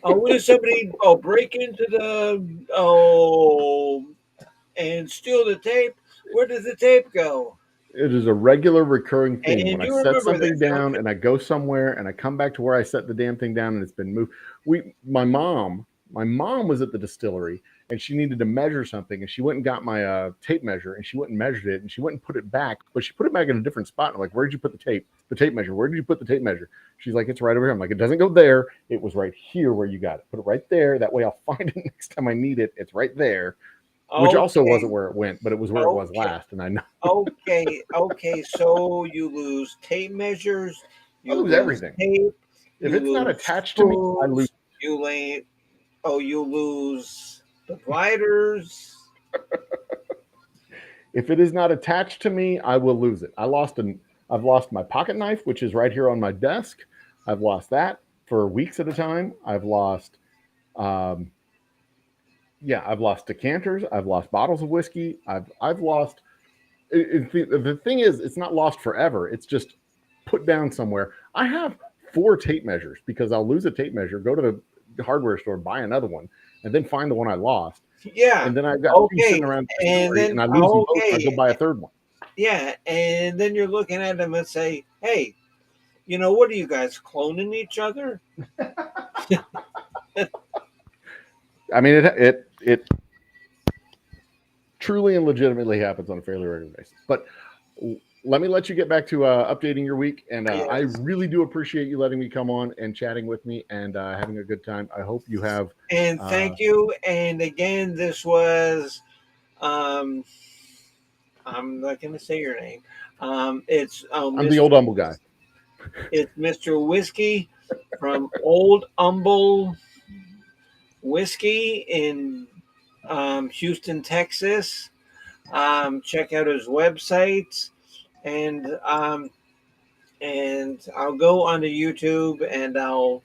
Where did somebody break into and steal the tape? Where did the tape go? It is a regular recurring thing. And when I set something down and I go somewhere and I come back to where I set the damn thing down and it's been moved. My mom was at the distillery and she needed to measure something, and she went and got my tape measure, and she went and measured it, and she went and put it back, but she put it back in a different spot. I'm like, where did you put the tape measure? Where did you put the tape measure? She's like, it's right over here. I'm like, it doesn't go there. It was right here where you got it. Put it right there. That way I'll find it next time I need it. It's right there. Which also wasn't where it went, but it was where it was last, and I know. Okay. So you lose tape measures. You lose everything. Tape, if it's not attached to me, I lose. You lose dividers. If it is not attached to me, I will lose it. I've lost my pocket knife, which is right here on my desk. I've lost that for weeks at a time. I've lost. I've lost decanters. I've lost bottles of whiskey. I've lost. The thing is, it's not lost forever. It's just put down somewhere. I have 4 tape measures because I'll lose a tape measure, go to the hardware store, buy another one, and then find the one I lost. Yeah. And then I've got sitting around and I lose them both. I go buy a third one. Yeah, and then you're looking at them and say, "Hey, what are you guys cloning each other?" I mean, it truly and legitimately happens on a fairly regular basis. But let me let you get back to updating your week. And Yes. I really do appreciate you letting me come on and chatting with me and having a good time. I hope you have. And thank you. And again, this was, I'm not going to say your name. It's I'm the Old Humble guy. It's Mr. Whiskey from Old Humble Whiskey in Houston, Texas. Check out his website, and I'll go onto YouTube and I'll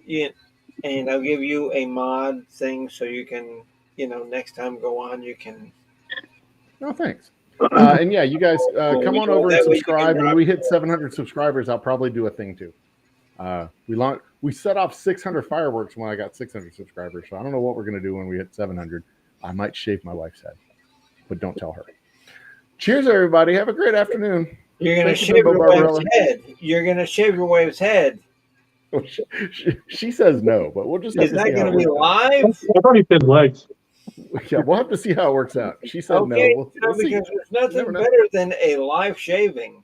give you a mod thing so you can next time go on you can. Oh, thanks. And yeah, you guys come on over and subscribe. When we hit 700 subscribers, I'll probably do a thing too. We set off 600 fireworks when I got 600 subscribers. So I don't know what we're going to do when we hit 700. I might shave my wife's head, but don't tell her. Cheers, everybody. Have a great afternoon. You're going to shave your wife's head. You're going to shave your wife's head. She says no, but we'll just have Is to see that how going it to be works out. live? I've already said legs. Yeah, we'll have to see how it works out. She said no. Okay, We'll see. because there's You never nothing know. better than a live shaving.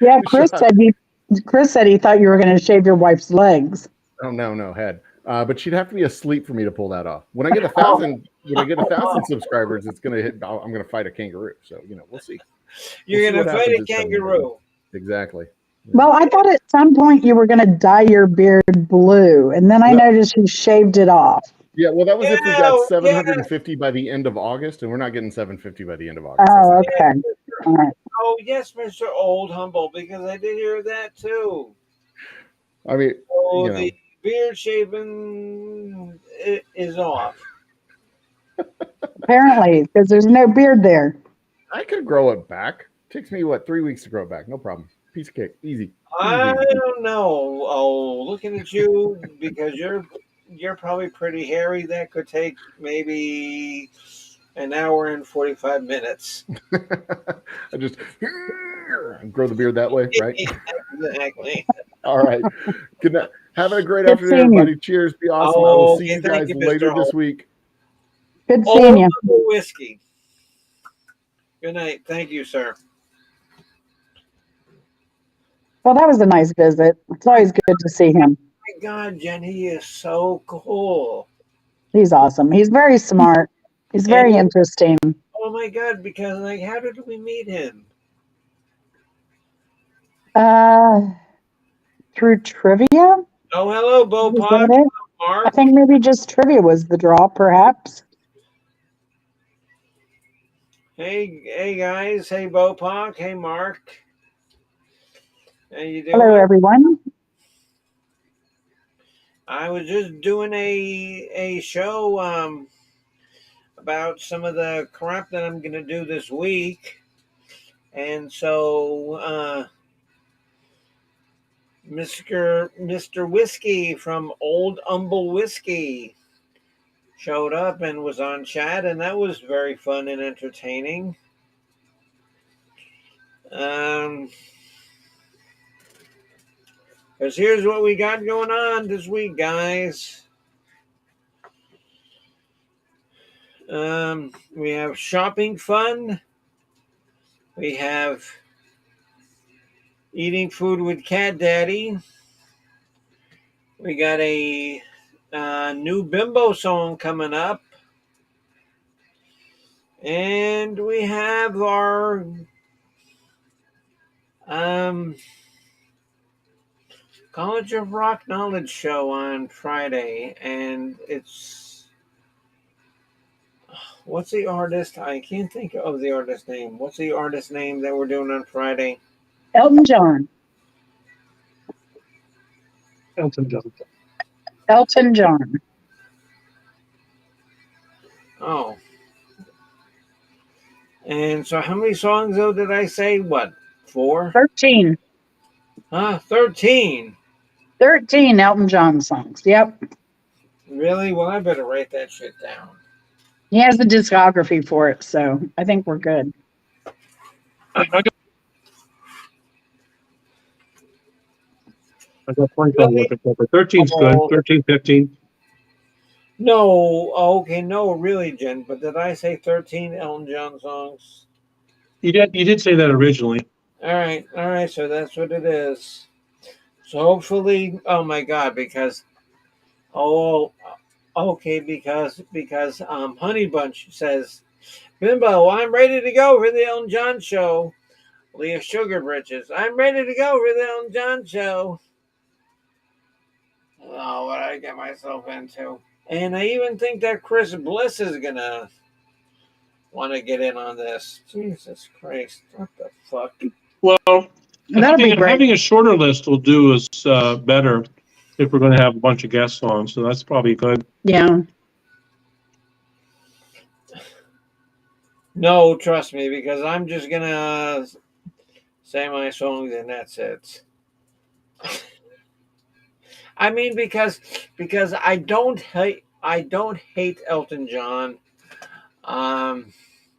Yeah, She'll have- Chris said he thought you were going to shave your wife's legs. Oh no, head. But she'd have to be asleep for me to pull that off. When I get 1,000 subscribers, it's gonna hit. I'm gonna fight a kangaroo. So we'll see. You're We'll see going to what fight happens a at 7 kangaroo. Exactly. Well, I thought at some point you were going to dye your beard blue, and then I No. noticed you shaved it off. Yeah, well, that was if we Yeah, got yeah. 750 by the end of August, and we're not getting 750 by the end of August. That's Oh, not okay. All right. Oh, yes, Mr. Old Humble, because I did hear that too. I mean, So you know, the beard shaving is off. Apparently, because there's no beard there. I could grow it back. Takes me 3 weeks to grow it back. No problem. Piece of cake. Easy. I Easy. don't know. Oh, looking at you, because you're probably pretty hairy. That could take maybe an hour and 45 minutes. I just grow the beard that way, right? Exactly. All right. Good night. Having a great Good afternoon, seeing you. everybody. Cheers. Be awesome. I will see Okay, you thank guys you, later Mr. this Holt. week. Good seeing you. Old whiskey. Good night. Thank you, sir. Well, that was a nice visit. It's always good to see him. My God, Jen, he is so cool. He's awesome. He's very smart. He's very interesting. Oh my God, because how did we meet him? Through trivia? Oh, hello, Bo Was Pop. that it? Mark. I think maybe just trivia was the draw, perhaps. Hey guys. Hey Bopak. Hey Mark. How you doing? Hello, everyone. I was just doing a show about some of the crap that I'm gonna do this week, and so Mr. Whiskey from Old Humble Whiskey showed up and was on chat, and that was very fun and entertaining. Because here's what we got going on this week, guys. We have shopping fun. We have eating food with Cat Daddy. We got a new Bimbo song coming up. And we have our College of Rock Knowledge show on Friday. And it's... What's the artist? I can't think of the artist name. What's the artist name that we're doing on Friday? Elton John. Elton John. Elton John. Oh. And so how many songs, though, did I say? What, 4? 13. 13. 13 Elton John songs. Yep. Really? Well, I better write that shit down. He has the discography for it, so I think we're good. I got 20 looking for. 13's good. 13, 15. No, okay, no, really, Jen. But did I say 13 Elton John songs? You did say that originally. All right. So that's what it is. So hopefully, oh my God, because Honey Bunch says, Bimbo, I'm ready to go for the Elton John show. Leah Sugar Britches, I'm ready to go for the Elton John show. Oh, what I get myself into. And I even think that Chris Bliss is going to want to get in on this. Jesus Christ. What the fuck? Well, That'll be great. having a shorter list will do us better if we're going to have a bunch of guests on. So that's probably good. Yeah. No, trust me, because I'm just going to say my songs and that's it. I mean, because I don't hate Elton John.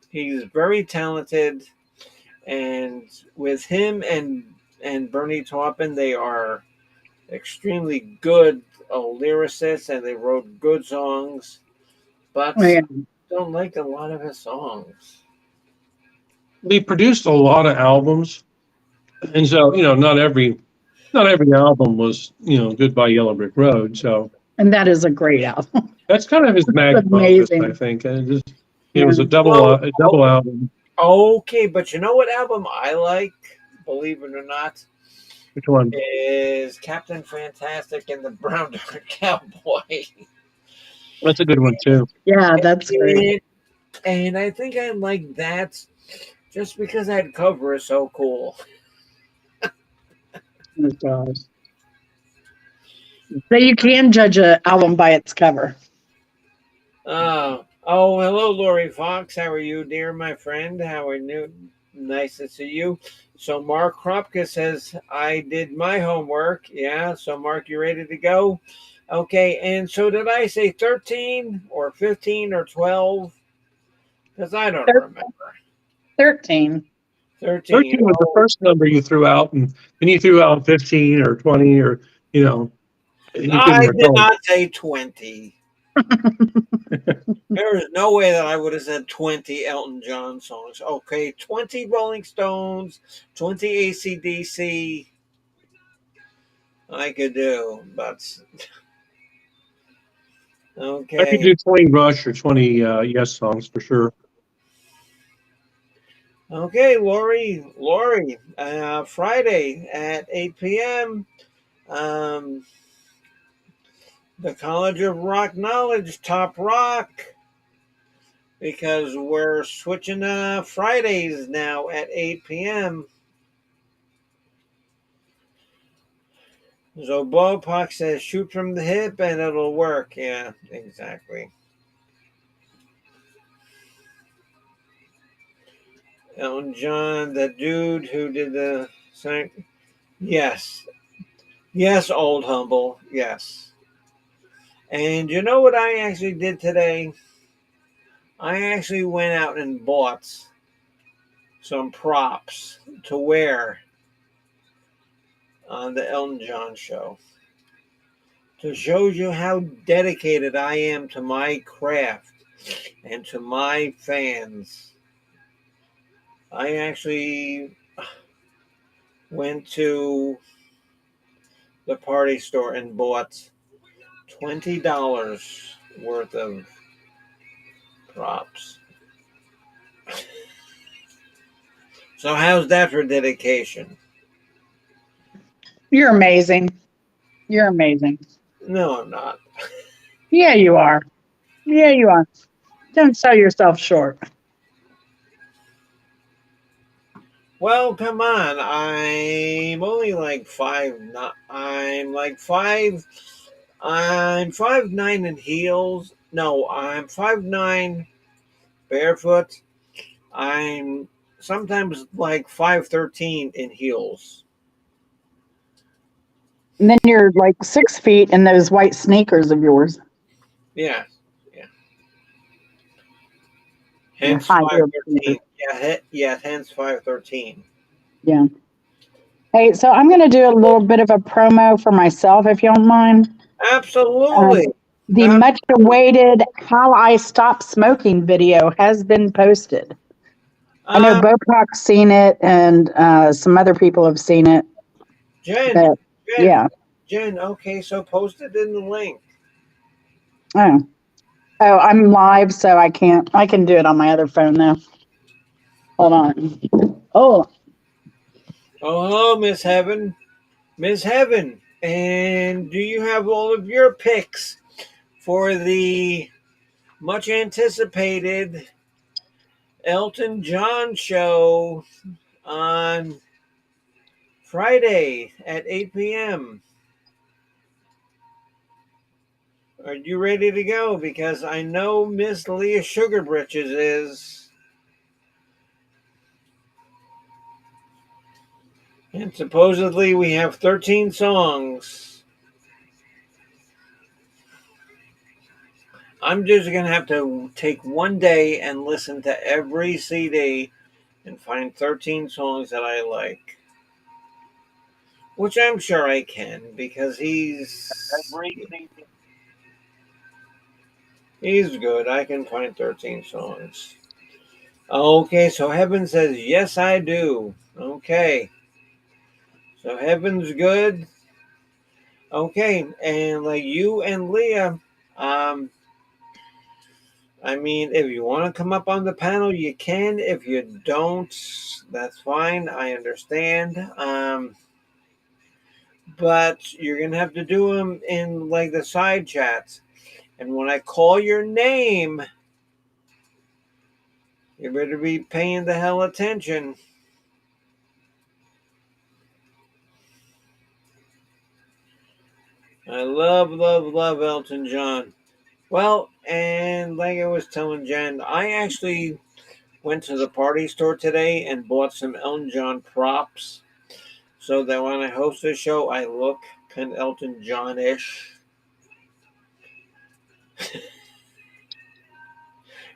He's very talented, and with him and Bernie Taupin, extremely good lyricists, and they wrote good songs, but Yeah. don't like a lot of his songs. He produced a lot of albums, and so not every album was Goodbye Yellow Brick Road. So And that is a great album. that's kind of his magnum opus, I Amazing. think. And it Yeah. was a Well, double album. okay, but you know what album I like, believe it or not, Which one? is Captain Fantastic and the Brown Dog Cowboy. That's a good one too. Yeah, that's great. And I think I like that just because that cover is so cool. It does. So you can judge an album by its cover. Hello, Lori Fox. How are you, dear, my friend? How are you? Nice to see you. So Mark Kropka says, I did my homework. Yeah, so Mark, you ready to go? Okay, and so did I say 13 or 15 or 12? Because I don't remember. 13. 13. 13 was the first number you threw out, and then you threw out 15 or 20 or, and you couldn't I did recall. not say 20. There is no way that I would have said 20 Elton John songs. Okay, 20 Rolling Stones, 20 AC/DC. I could do, but I could okay. do 20 Rush or 20 Yes songs for sure. Okay, Lori, Friday at 8 p.m. Um, the College of Rock Knowledge, Top Rock, because we're switching Fridays now at 8 p.m. So Bopak says, shoot from the hip and it'll work. Yeah, exactly. Elton John, the dude who did the sing. Yes. Yes, old humble. Yes. And you know what I actually did today? I actually went out and bought some props to wear on the Elton John show to show you how dedicated I am to my craft and to my fans. I actually went to the party store and bought $20 worth of props. So how's that for dedication? You're amazing. You're amazing. No, I'm not. Yeah, you are. Yeah, you are. Don't sell yourself short. Well, come on. I'm only like five. Not. I'm like five. I'm 5'9" in heels. No, I'm 5'9" barefoot. I'm sometimes like 5'13" in heels. And then you're like 6 feet in those white sneakers of yours. Yeah, yeah. Hence High heel 5'13". Yeah, hence 5'13". Yeah. Hey, so I'm going to do a little bit of a promo for myself, if you don't mind. Absolutely. The much awaited How I Stopped Smoking video has been posted. I know Bopak's seen it and some other people have seen it. Jen, yeah. Jen, okay, so post it in the link. Oh, I'm live, so I can't. I can do it on my other phone though. Hold on. Oh, hello, Miss Heaven. Miss Heaven, and do you have all of your picks for the much anticipated Elton John show on Friday at 8 p.m.? Are you ready to go? Because I know Miss Leah Sugarbritches is. And supposedly we have 13 songs. I'm just going to have to take one day and listen to every CD and find 13 songs that I like. which I'm sure I can because he's good. I can find 13 songs. Okay, so Heaven says, yes, I do. Okay, so Heaven's good. Okay, and like you and Leah, um, I mean, if you want to come up on the panel, you can. If you don't, that's fine. I understand. But you're gonna have to do them in like the side chats. And when I call your name, you better be paying the hell attention. I love Elton John. Well, and like I was telling Jen, I actually went to the party store today and bought some Elton John props so that when I host this show, I look kind of Elton John-ish.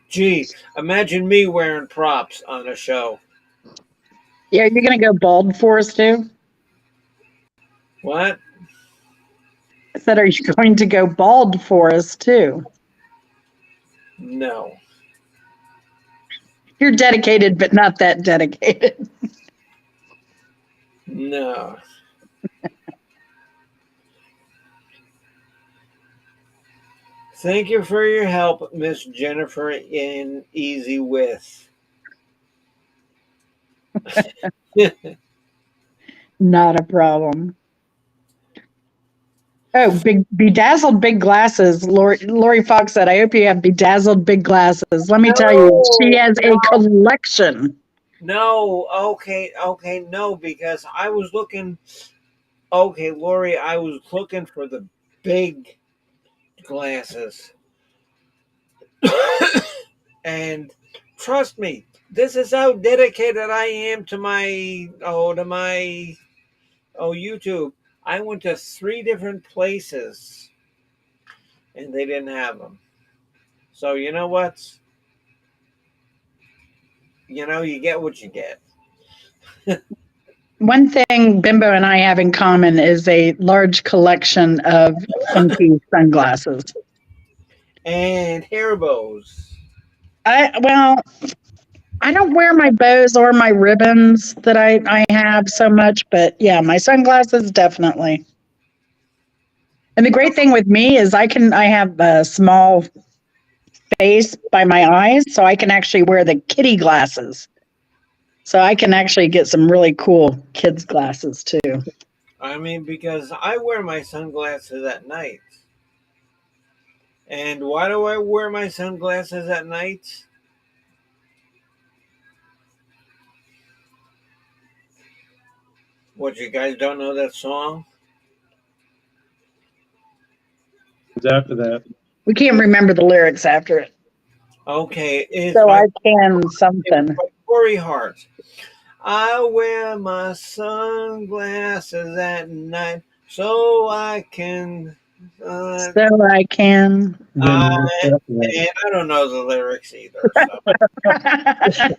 Gee, imagine me wearing props on a show. Yeah, you're gonna go bald for us too? What? I said, are you going to go bald for us too? No. You're dedicated, but not that dedicated. No. Thank you for your help, Miss Jennifer in Easy With. Not a problem. Oh, big bedazzled big glasses. Lori Fox said, I hope you have bedazzled big glasses. Let me tell you, she has a collection. No, okay, no, because I was looking. Okay, Lori, I was looking for the big glasses. And trust me, this is how dedicated I am to my YouTube. I went to 3 different places and they didn't have them. So you know what? You get what you get. One thing Bimbo and I have in common is a large collection of funky sunglasses. And hair bows. I don't wear my bows or my ribbons that I have so much, but yeah, my sunglasses definitely. And the great thing with me is I have a small face by my eyes, so I can actually wear the kitty glasses. So I can actually get some really cool kids glasses too. I mean, because I wear my sunglasses at night. And why do I wear my sunglasses at night? What, you guys don't know that song? After that. We can't remember the lyrics after it. Okay, So I can something. Corey Hart. I wear my sunglasses at night so I can. So I can. And I don't know the lyrics either. So.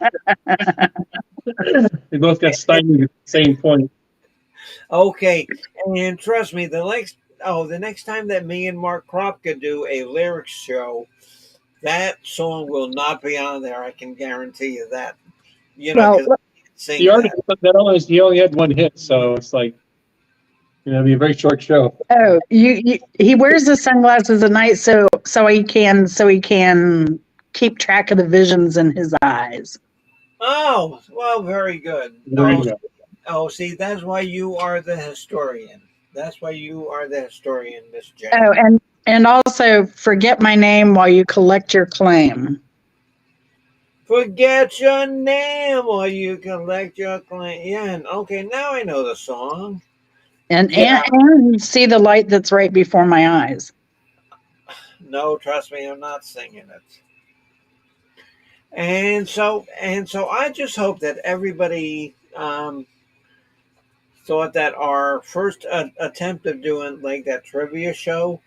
They both got stymied at the same point. Okay, and trust me, the next time that me and Mark Kropka do a lyrics show, that song will not be on there. I can guarantee you that. He only had one hit, so it's like, it'll be a very short show. Oh, he wears the sunglasses at night so he can keep track of the visions in his eyes. Oh, well, very good. See, that's why you are the historian. That's why you are the historian, Miss Jen. Oh, and also forget my name while you collect your claim. Forget your name while you collect your claim. Yeah, okay, now I know the song. And see the light that's right before my eyes. No, trust me, I'm not singing it. And so I just hope that everybody thought that our first attempt of doing like that trivia show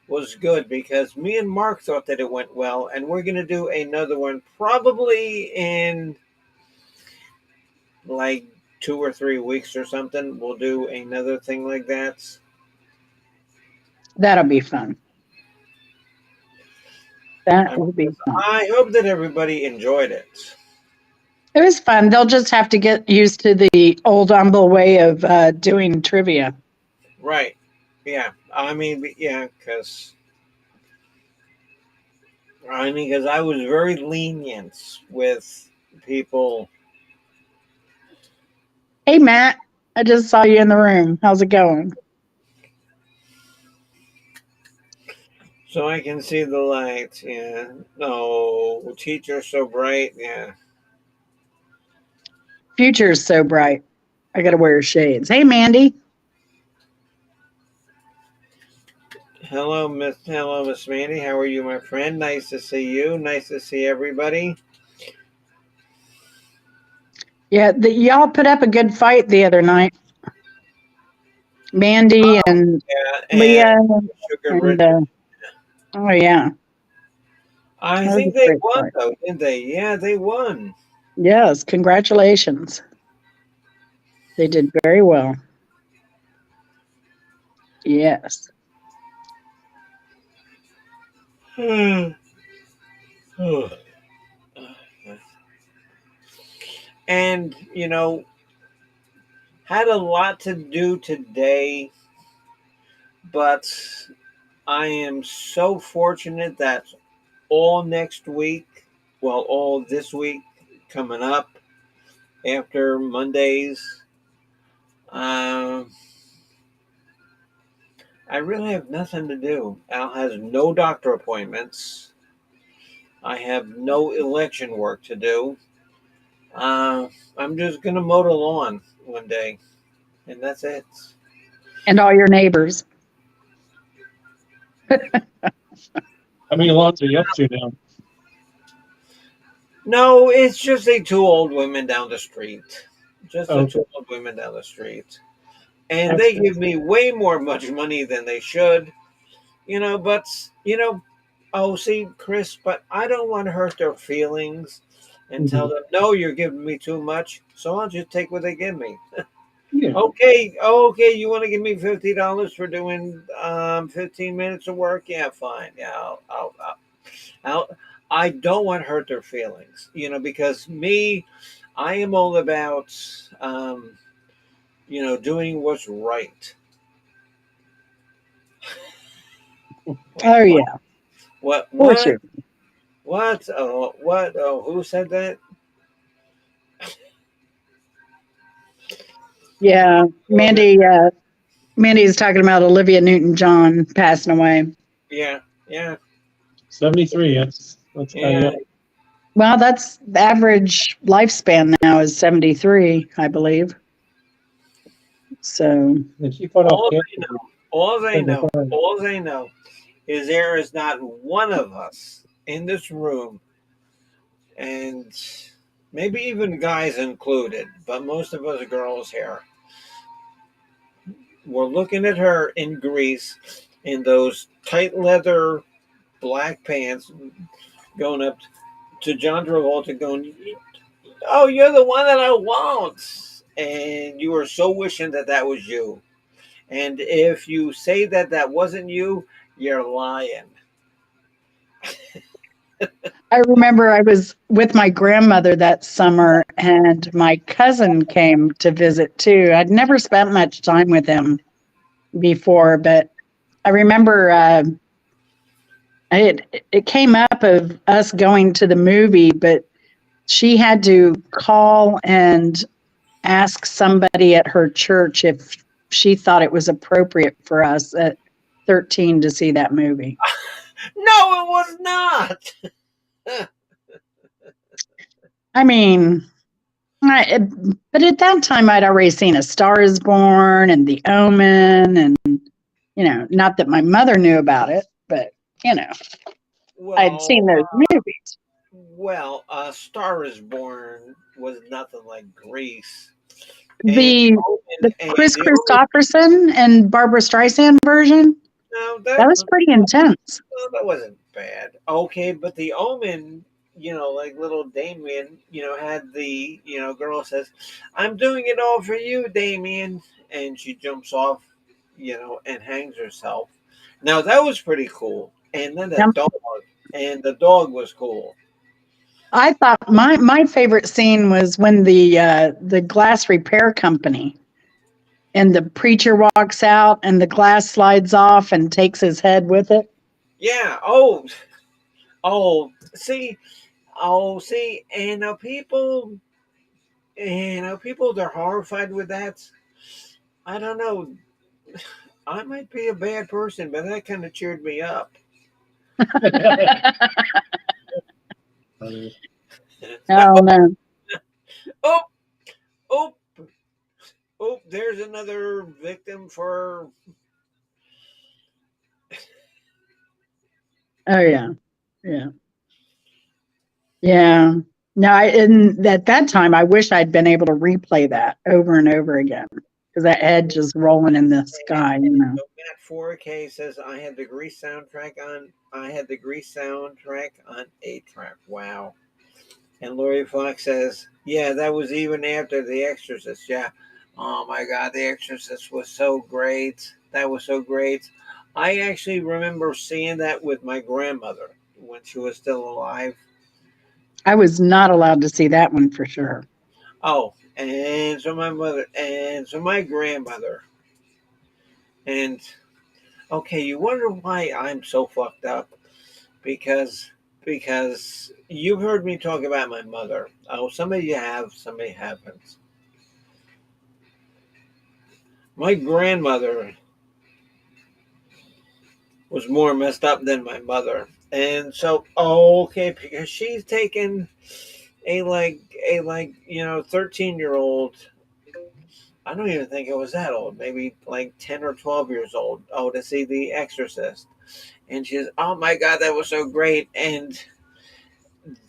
was good, because me and Mark thought that it went well, and we're going to do another one probably in like 2 or 3 weeks or something, we'll do another thing like that. That'll be fun. That will be fun. I hope that everybody enjoyed it. It was fun. They'll just have to get used to the old humble way of doing trivia. Right. Yeah. I mean, yeah, because I was very lenient with people. Hey, Matt, I just saw you in the room. How's it going? So I can see the light. Yeah. No, teacher so bright. Yeah. Future's so bright. I got to wear shades. Hey, Mandy. Hello, Miss Mandy. How are you, my friend? Nice to see you. Nice to see everybody. Yeah, y'all put up a good fight the other night. Mandy and Yeah, Leah Sugar and oh yeah. I That was think a they great won fight. though, didn't they? Yeah, they won. Yes, congratulations. They did very well. Yes. And had a lot to do today, but I am so fortunate that all next week, well, all this week coming up after Mondays, I really have nothing to do. Al has no doctor appointments. I have no election work to do. I'm just going to mow the lawn one day, and that's it. And all your neighbors. How many lots are you up to now? No, it's just the two old women down the street. Just the Okay. two old women down the street. And they give me way more much money than they should. But, oh, see, Chris, but I don't want to hurt their feelings and tell them, no, you're giving me too much. So I'll just take what they give me. Yeah. Okay, you want to give me $50 for doing 15 minutes of work? Yeah, fine. Yeah, I don't want to hurt their feelings, because I am all about, doing what's right. Oh yeah. What? Bullshit. What? Oh, what? Oh, who said that? Yeah. Mandy's talking about Olivia Newton-John passing away. Yeah. 73. That's Yeah. Well, that's the average lifespan now is 73, I believe. So And she fought off All they know is there is not one of us in this room, and maybe even guys included, but most of us girls here, we're looking at her in Greece in those tight leather black pants, going up to John Travolta going, oh, you're the one that I want. And you were so wishing that was you. And if you say that wasn't you, you're lying. I remember I was with my grandmother that summer and my cousin came to visit too. I'd never spent much time with him before, but I remember it came up of us going to the movie, but she had to call and ask somebody at her church if she thought it was appropriate for us at 13 to see that movie. No, it was not. I mean, but at that time I'd already seen A Star Is Born and The Omen, and not that my mother knew about it, but Well, I'd seen those movies. Well, Star Is Born was nothing like Grease. The Chris Christopherson and Barbara Streisand version, No, that was pretty intense. Well, that wasn't bad. Okay, but The Omen like little Damien, had the, girl says, "I'm doing it all for you, Damien," and she jumps off, and hangs herself. Now that was pretty cool. And then Yep. the dog was cool. I thought my favorite scene was when the glass repair company and the preacher walks out and the glass slides off and takes his head with it. Yeah. Oh, see, and people, they're horrified with that. I don't know. I might be a bad person, but that kind of cheered me up. Oh no. Oh, oh, oh! There's another victim for. Oh yeah. Yeah. Yeah. No, at that time, I wish I'd been able to replay that over and over again because that head just rolling in the sky, So Matt 4K says I had the Grease soundtrack on. I had the Grease soundtrack on 8-track. Wow. And Lori Fox says, "Yeah, that was even after The Exorcist." Yeah. Oh my God, The Exorcist was so great. That was so great. I actually remember seeing that with my grandmother when she was still alive. I was not allowed to see that one for sure. Oh, and so my grandmother. And okay, you wonder why I'm so fucked up? Because you've heard me talk about my mother. Oh, some of you have, some of you haven't. My grandmother was more messed up than my mother. And so, okay, because she's taken a 13-year-old. I don't even think it was that old, maybe like 10 or 12 years old. Oh, to see The Exorcist. And she's, "Oh my God, that was so great." And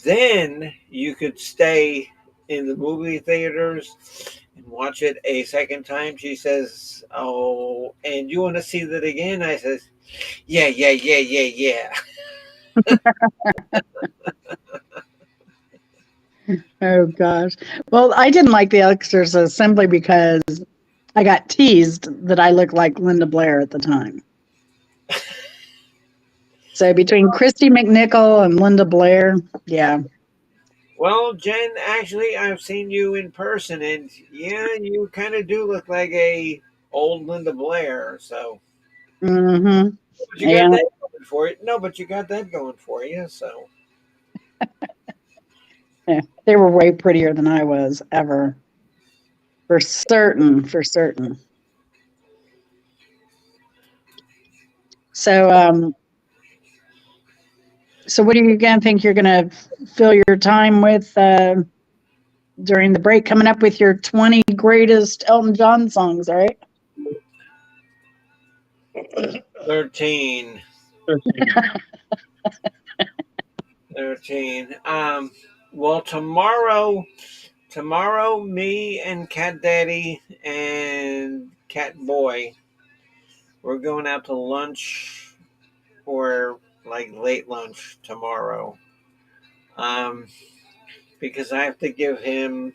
then you could stay in the movie theaters and watch it a second time. She says, "Oh, and you want to see that again?" I says, "Yeah, yeah, yeah, yeah, yeah." Oh gosh. Well, I didn't like The Exorcist simply because I got teased that I looked like Linda Blair at the time. So between Christy McNichol and Linda Blair, yeah. Well, Jen, actually, I've seen you in person, and yeah, you kind of do look like a old Linda Blair. So, Mm-hmm. but you got Yeah. that going for you. No, but you got that going for you. So, Yeah. They were way prettier than I was ever. For certain, for certain. So so what are you gonna think you're gonna fill your time with during the break, coming up with your 20 greatest Elton John songs, right? 13. 13. Well, tomorrow, me and Cat Daddy and Cat Boy, we're going out to lunch, or like late lunch tomorrow. Um, because I have to give him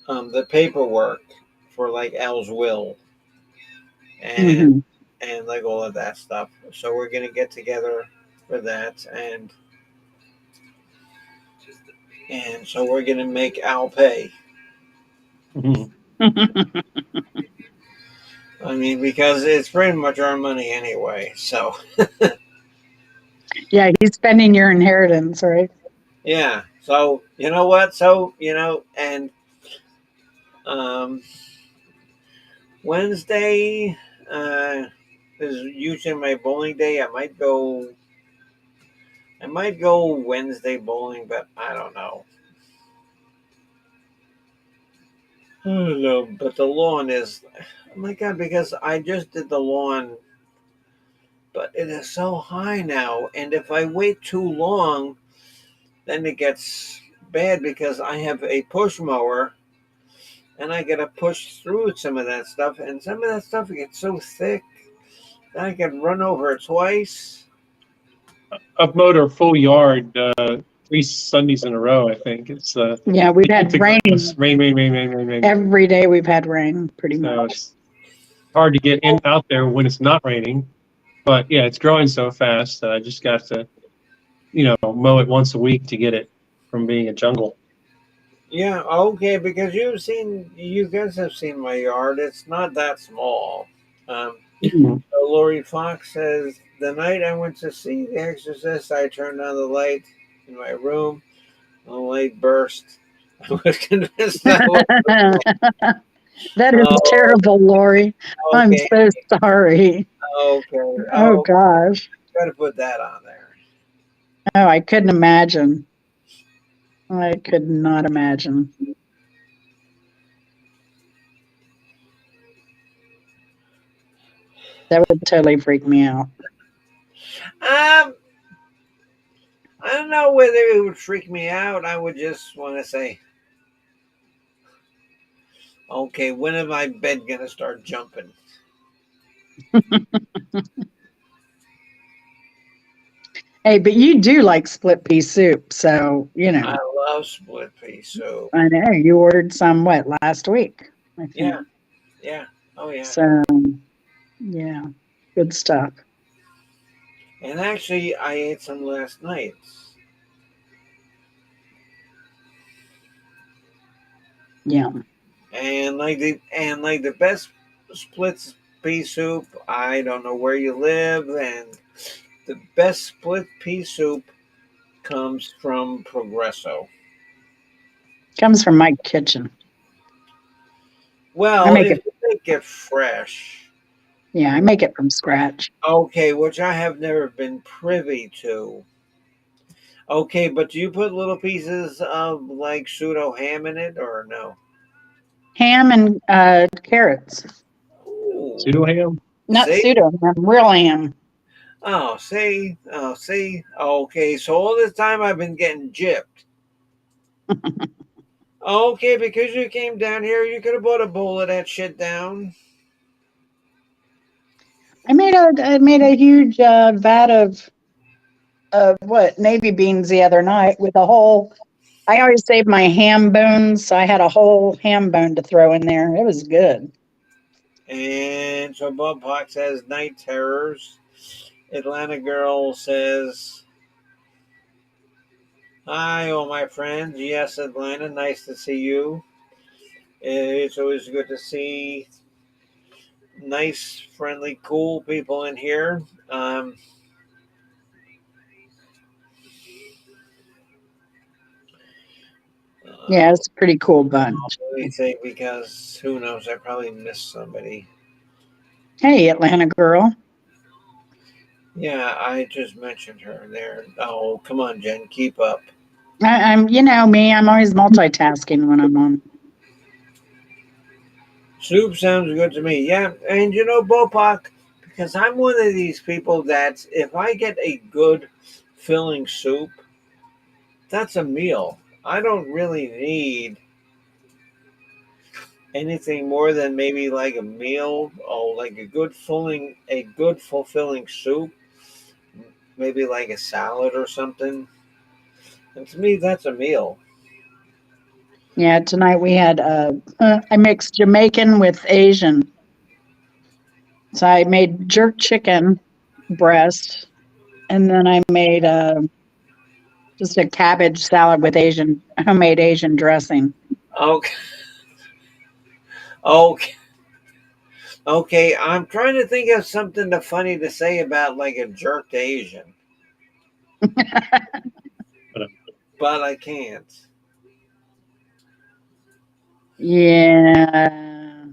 the paperwork for like Al's will and Mm-hmm. like all of that stuff. So we're gonna get together for that, and so we're gonna make Al pay. Mhm. I mean, because it's pretty much our money anyway. So Yeah, he's spending your inheritance, right? yeah. So you know what? So and um, Wednesday is usually my bowling day. I might go Wednesday bowling, but I don't know. I don't know. But the lawn is, oh my God, because I just did the lawn, but it is so high now, and if I wait too long, then it gets bad because I have a push mower and I gotta push through some of that stuff, and some of that stuff gets so thick that I can run over it twice. I've mowed our full yard 3 Sundays in a row. I think it's Yeah, we've had it's rain rain. every day. We've had rain pretty So much. it's hard to get in out there when it's not raining. But yeah, it's growing so fast that I just got to, mow it once a week to get it from being a jungle. Yeah, okay, because you guys have seen my yard. It's not that small. Um, Mhm. so Lori Fox says, the night I went to see The Exorcist, I turned on the light in my room. The light burst. I was convinced I was. That is Oh, terrible, Lori. I'm okay, so sorry. okay. Oh Oh, gosh. gotta put that on there. Oh, I couldn't imagine. I could not imagine. That would totally freak me out. Um, I don't know whether it would freak me out. I would just want to say, okay, when is my bed gonna start jumping? Hey, but you do like split pea soup, so I love split pea soup. I know you ordered some last week, I think. Yeah, yeah, oh yeah. So yeah, good stuff. And actually, I ate some last night. Yeah. And like the best split pea soup. I don't know where you live, and the best split pea soup comes from Progresso. Comes from my kitchen. I Well, make if it you make it fresh, yeah, I make it from scratch. okay, which I have never been privy to. Okay, but do you put little pieces of like pseudo ham in it or no? Ham and carrots. Ooh, Pseudo ham. Not see? pseudo ham, real ham. See. Okay, so all this time I've been getting gypped. Okay, because you came down here, you could have bought a bowl of that shit down. I made a huge vat of what navy beans the other night with a whole. I always save my ham bones, so I had a whole ham bone to throw in there. It was good. And so Bob Pock says night terrors. Atlanta girl says, hi, all my friends. Yes, Atlanta, nice to see you. It's always good to see nice, friendly, cool people in here. Yeah, it's a pretty cool bunch. Let me think, because who knows? I probably missed somebody. Hey, Atlanta girl. Yeah, I just mentioned her there. Oh, come on, Jen, keep up. I'm, you know me. I'm always multitasking when I'm on. Soup sounds good to me. Yeah, and Bopak, because I'm one of these people that if I get a good filling soup, that's a meal. I don't really need anything more than maybe like a meal or like a good fulfilling soup, maybe like a salad or something. And to me, that's a meal. Yeah, tonight we had I mixed Jamaican with Asian. So I made jerk chicken breast, and then I made just a cabbage salad with homemade Asian dressing. Okay, okay, okay. I'm trying to think of something funny to say about like a jerked Asian, but I can't. Yeah.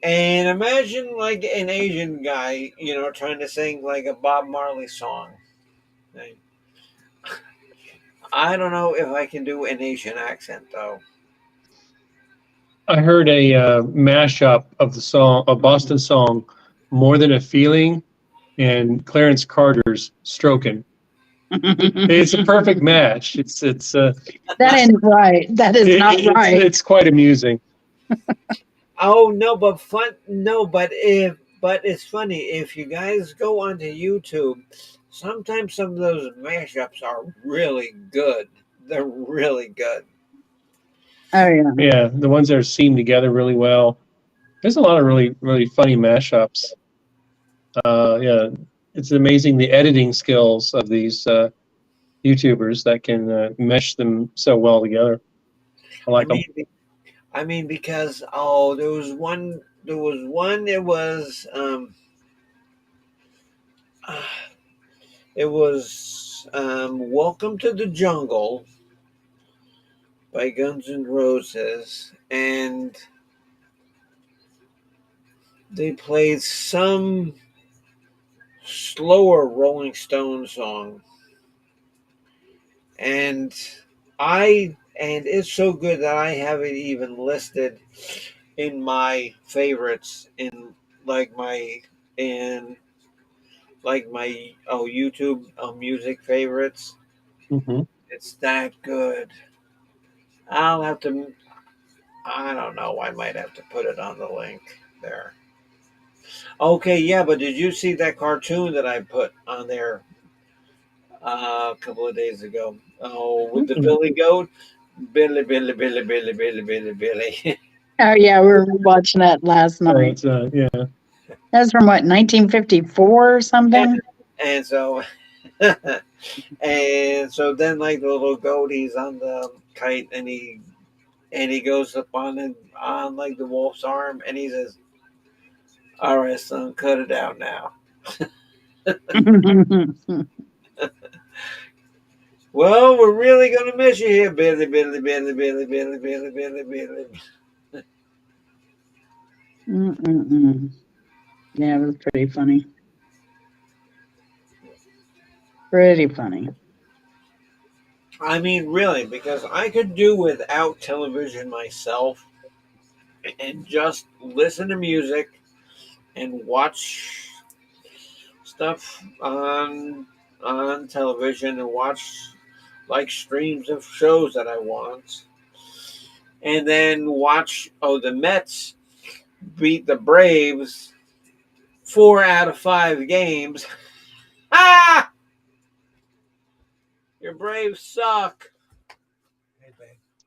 And imagine like an Asian guy, trying to sing like a Bob Marley song. I don't know if I can do an Asian accent though. I heard a mashup of the song, a Boston song, "More Than a Feeling," and Clarence Carter's "Strokin'." It's a perfect match. That ain't right. That is not right. It's quite amusing. Oh no, but fun. No, but it's funny if you guys go onto YouTube, sometimes some of those mashups are really good. They're really good. Oh yeah. Yeah, the ones that are seamed together really well. There's a lot of really, really funny mashups. Yeah, it's amazing the editing skills of these YouTubers that can mesh them so well together. I I like them. mean, because there was one. There was one. Uh, it was Welcome to the Jungle by Guns N' Roses, and they played some slower Rolling Stone song, and it's so good that I have it even listed in my favorites like my in my YouTube music favorites. Hmm. It's that good. I'll have to. I don't know. I might have to put it on the link there. Okay, yeah, but did you see that cartoon that I put on there a couple of days ago? Oh, with the Billy Goat, Billy, Billy, Billy, Billy, Billy, Billy, Billy. Oh yeah, we were watching that last night. It's yeah. That's from what, 1954 or and, something? and so, and so then like the little goat, he's on the kite, and he goes up on like the wolf's arm, and he says, "All right, son, cut it out now." Well, we're really gonna miss you here, Billy, Billy, Billy, Billy, Billy, Billy, Billy, Billy. Mm-mm-mm. Yeah, it was pretty funny. Pretty funny. I mean, really, because I could do without television myself and just listen to music and watch stuff on television and watch like streams of shows that I want, and then watch the Mets beat the Braves 4 out of 5 games. Ah, your Braves suck.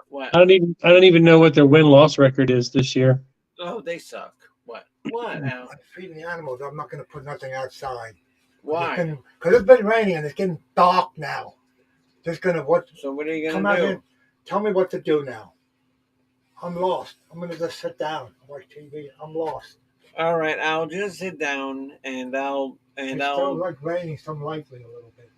What? I don't even know what their win loss record is this year. Oh, they suck. What? What? Al? I'm feeding the animals. I'm not going to put nothing outside. Why? Because it's been raining and it's getting dark now. Just going to So what are you come gonna out do? here. Tell me what to do now. I'm lost. I'm going to just sit down and watch TV. I'm lost. All right, I'll just sit down and It's still like raining some lightly a little bit.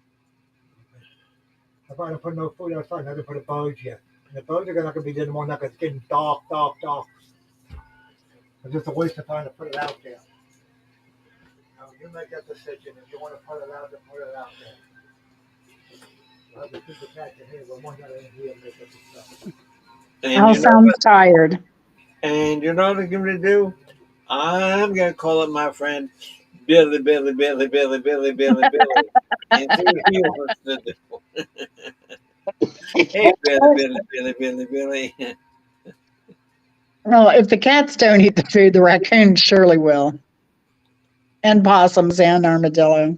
If I don't put no food outside, I have to put a birds yet. And the birds are not going to be there tomorrow night because it's getting dark, dark, dark. It's just a waste of time to put it out there. Now, you make that decision. If you want to put it out there, put it out there. The people back in here, but one that in here make it stuff. Al sounds tired. And you know what I'm gonna do? I'm gonna call up my friend Billy, Billy, Billy, Billy, Billy, Billy, Billy, and see what he wants to do. Hey, Billy, Billy, Billy, Billy, Billy. Well, if the cats don't eat the food, the raccoons surely will. And possums and armadillo.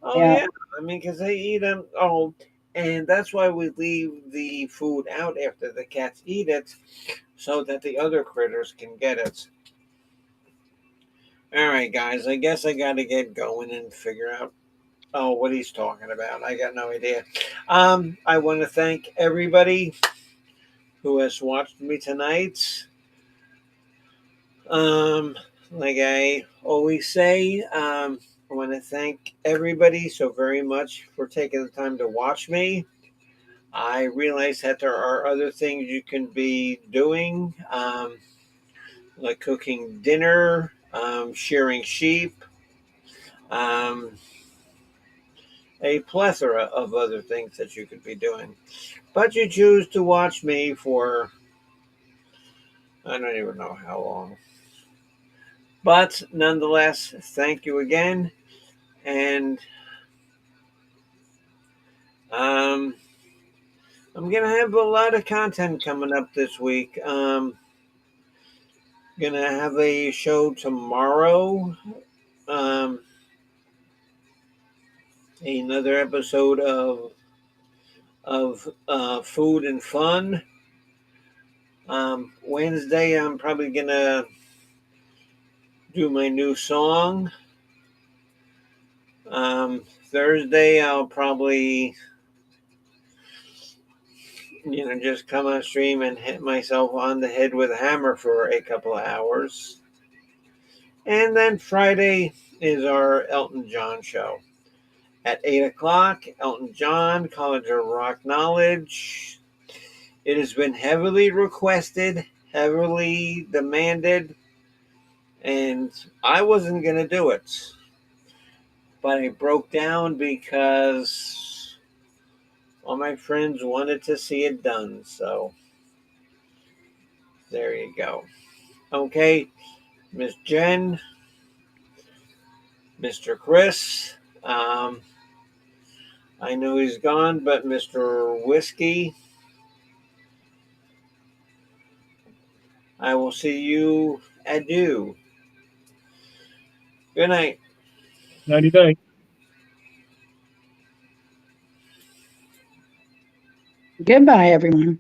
Oh Yeah. yeah, I mean, because they eat them. Oh, and that's why we leave the food out after the cats eat it, so that the other critters can get it. All right, guys. I guess I got to get going and figure out what he's talking about. I got no idea. I want to thank everybody who has watched me tonight. Like I always say, I want to thank everybody so very much for taking the time to watch me. I realize that there are other things you can be doing, like cooking dinner, shearing sheep, um, a plethora of other things that you could be doing. But you choose to watch me for I don't even know how long. But nonetheless, thank you again. And um, I'm going to have a lot of content coming up this week. Going to have a show tomorrow. Um, another episode of Food and Fun. Wednesday, I'm probably gonna do my new song. Thursday, I'll probably, just come on stream and hit myself on the head with a hammer for a couple of hours. And then Friday is our Elton John show. At 8 o'clock, Elton John, College of Rock Knowledge. It has been heavily requested, heavily demanded, and I wasn't going to do it. But I broke down because all my friends wanted to see it done. So there you go. Okay, Miss Jen, Mr. Chris. I know he's gone, but Mr. Whiskey, I will see you. Adieu. Good night. 99. Goodbye, everyone.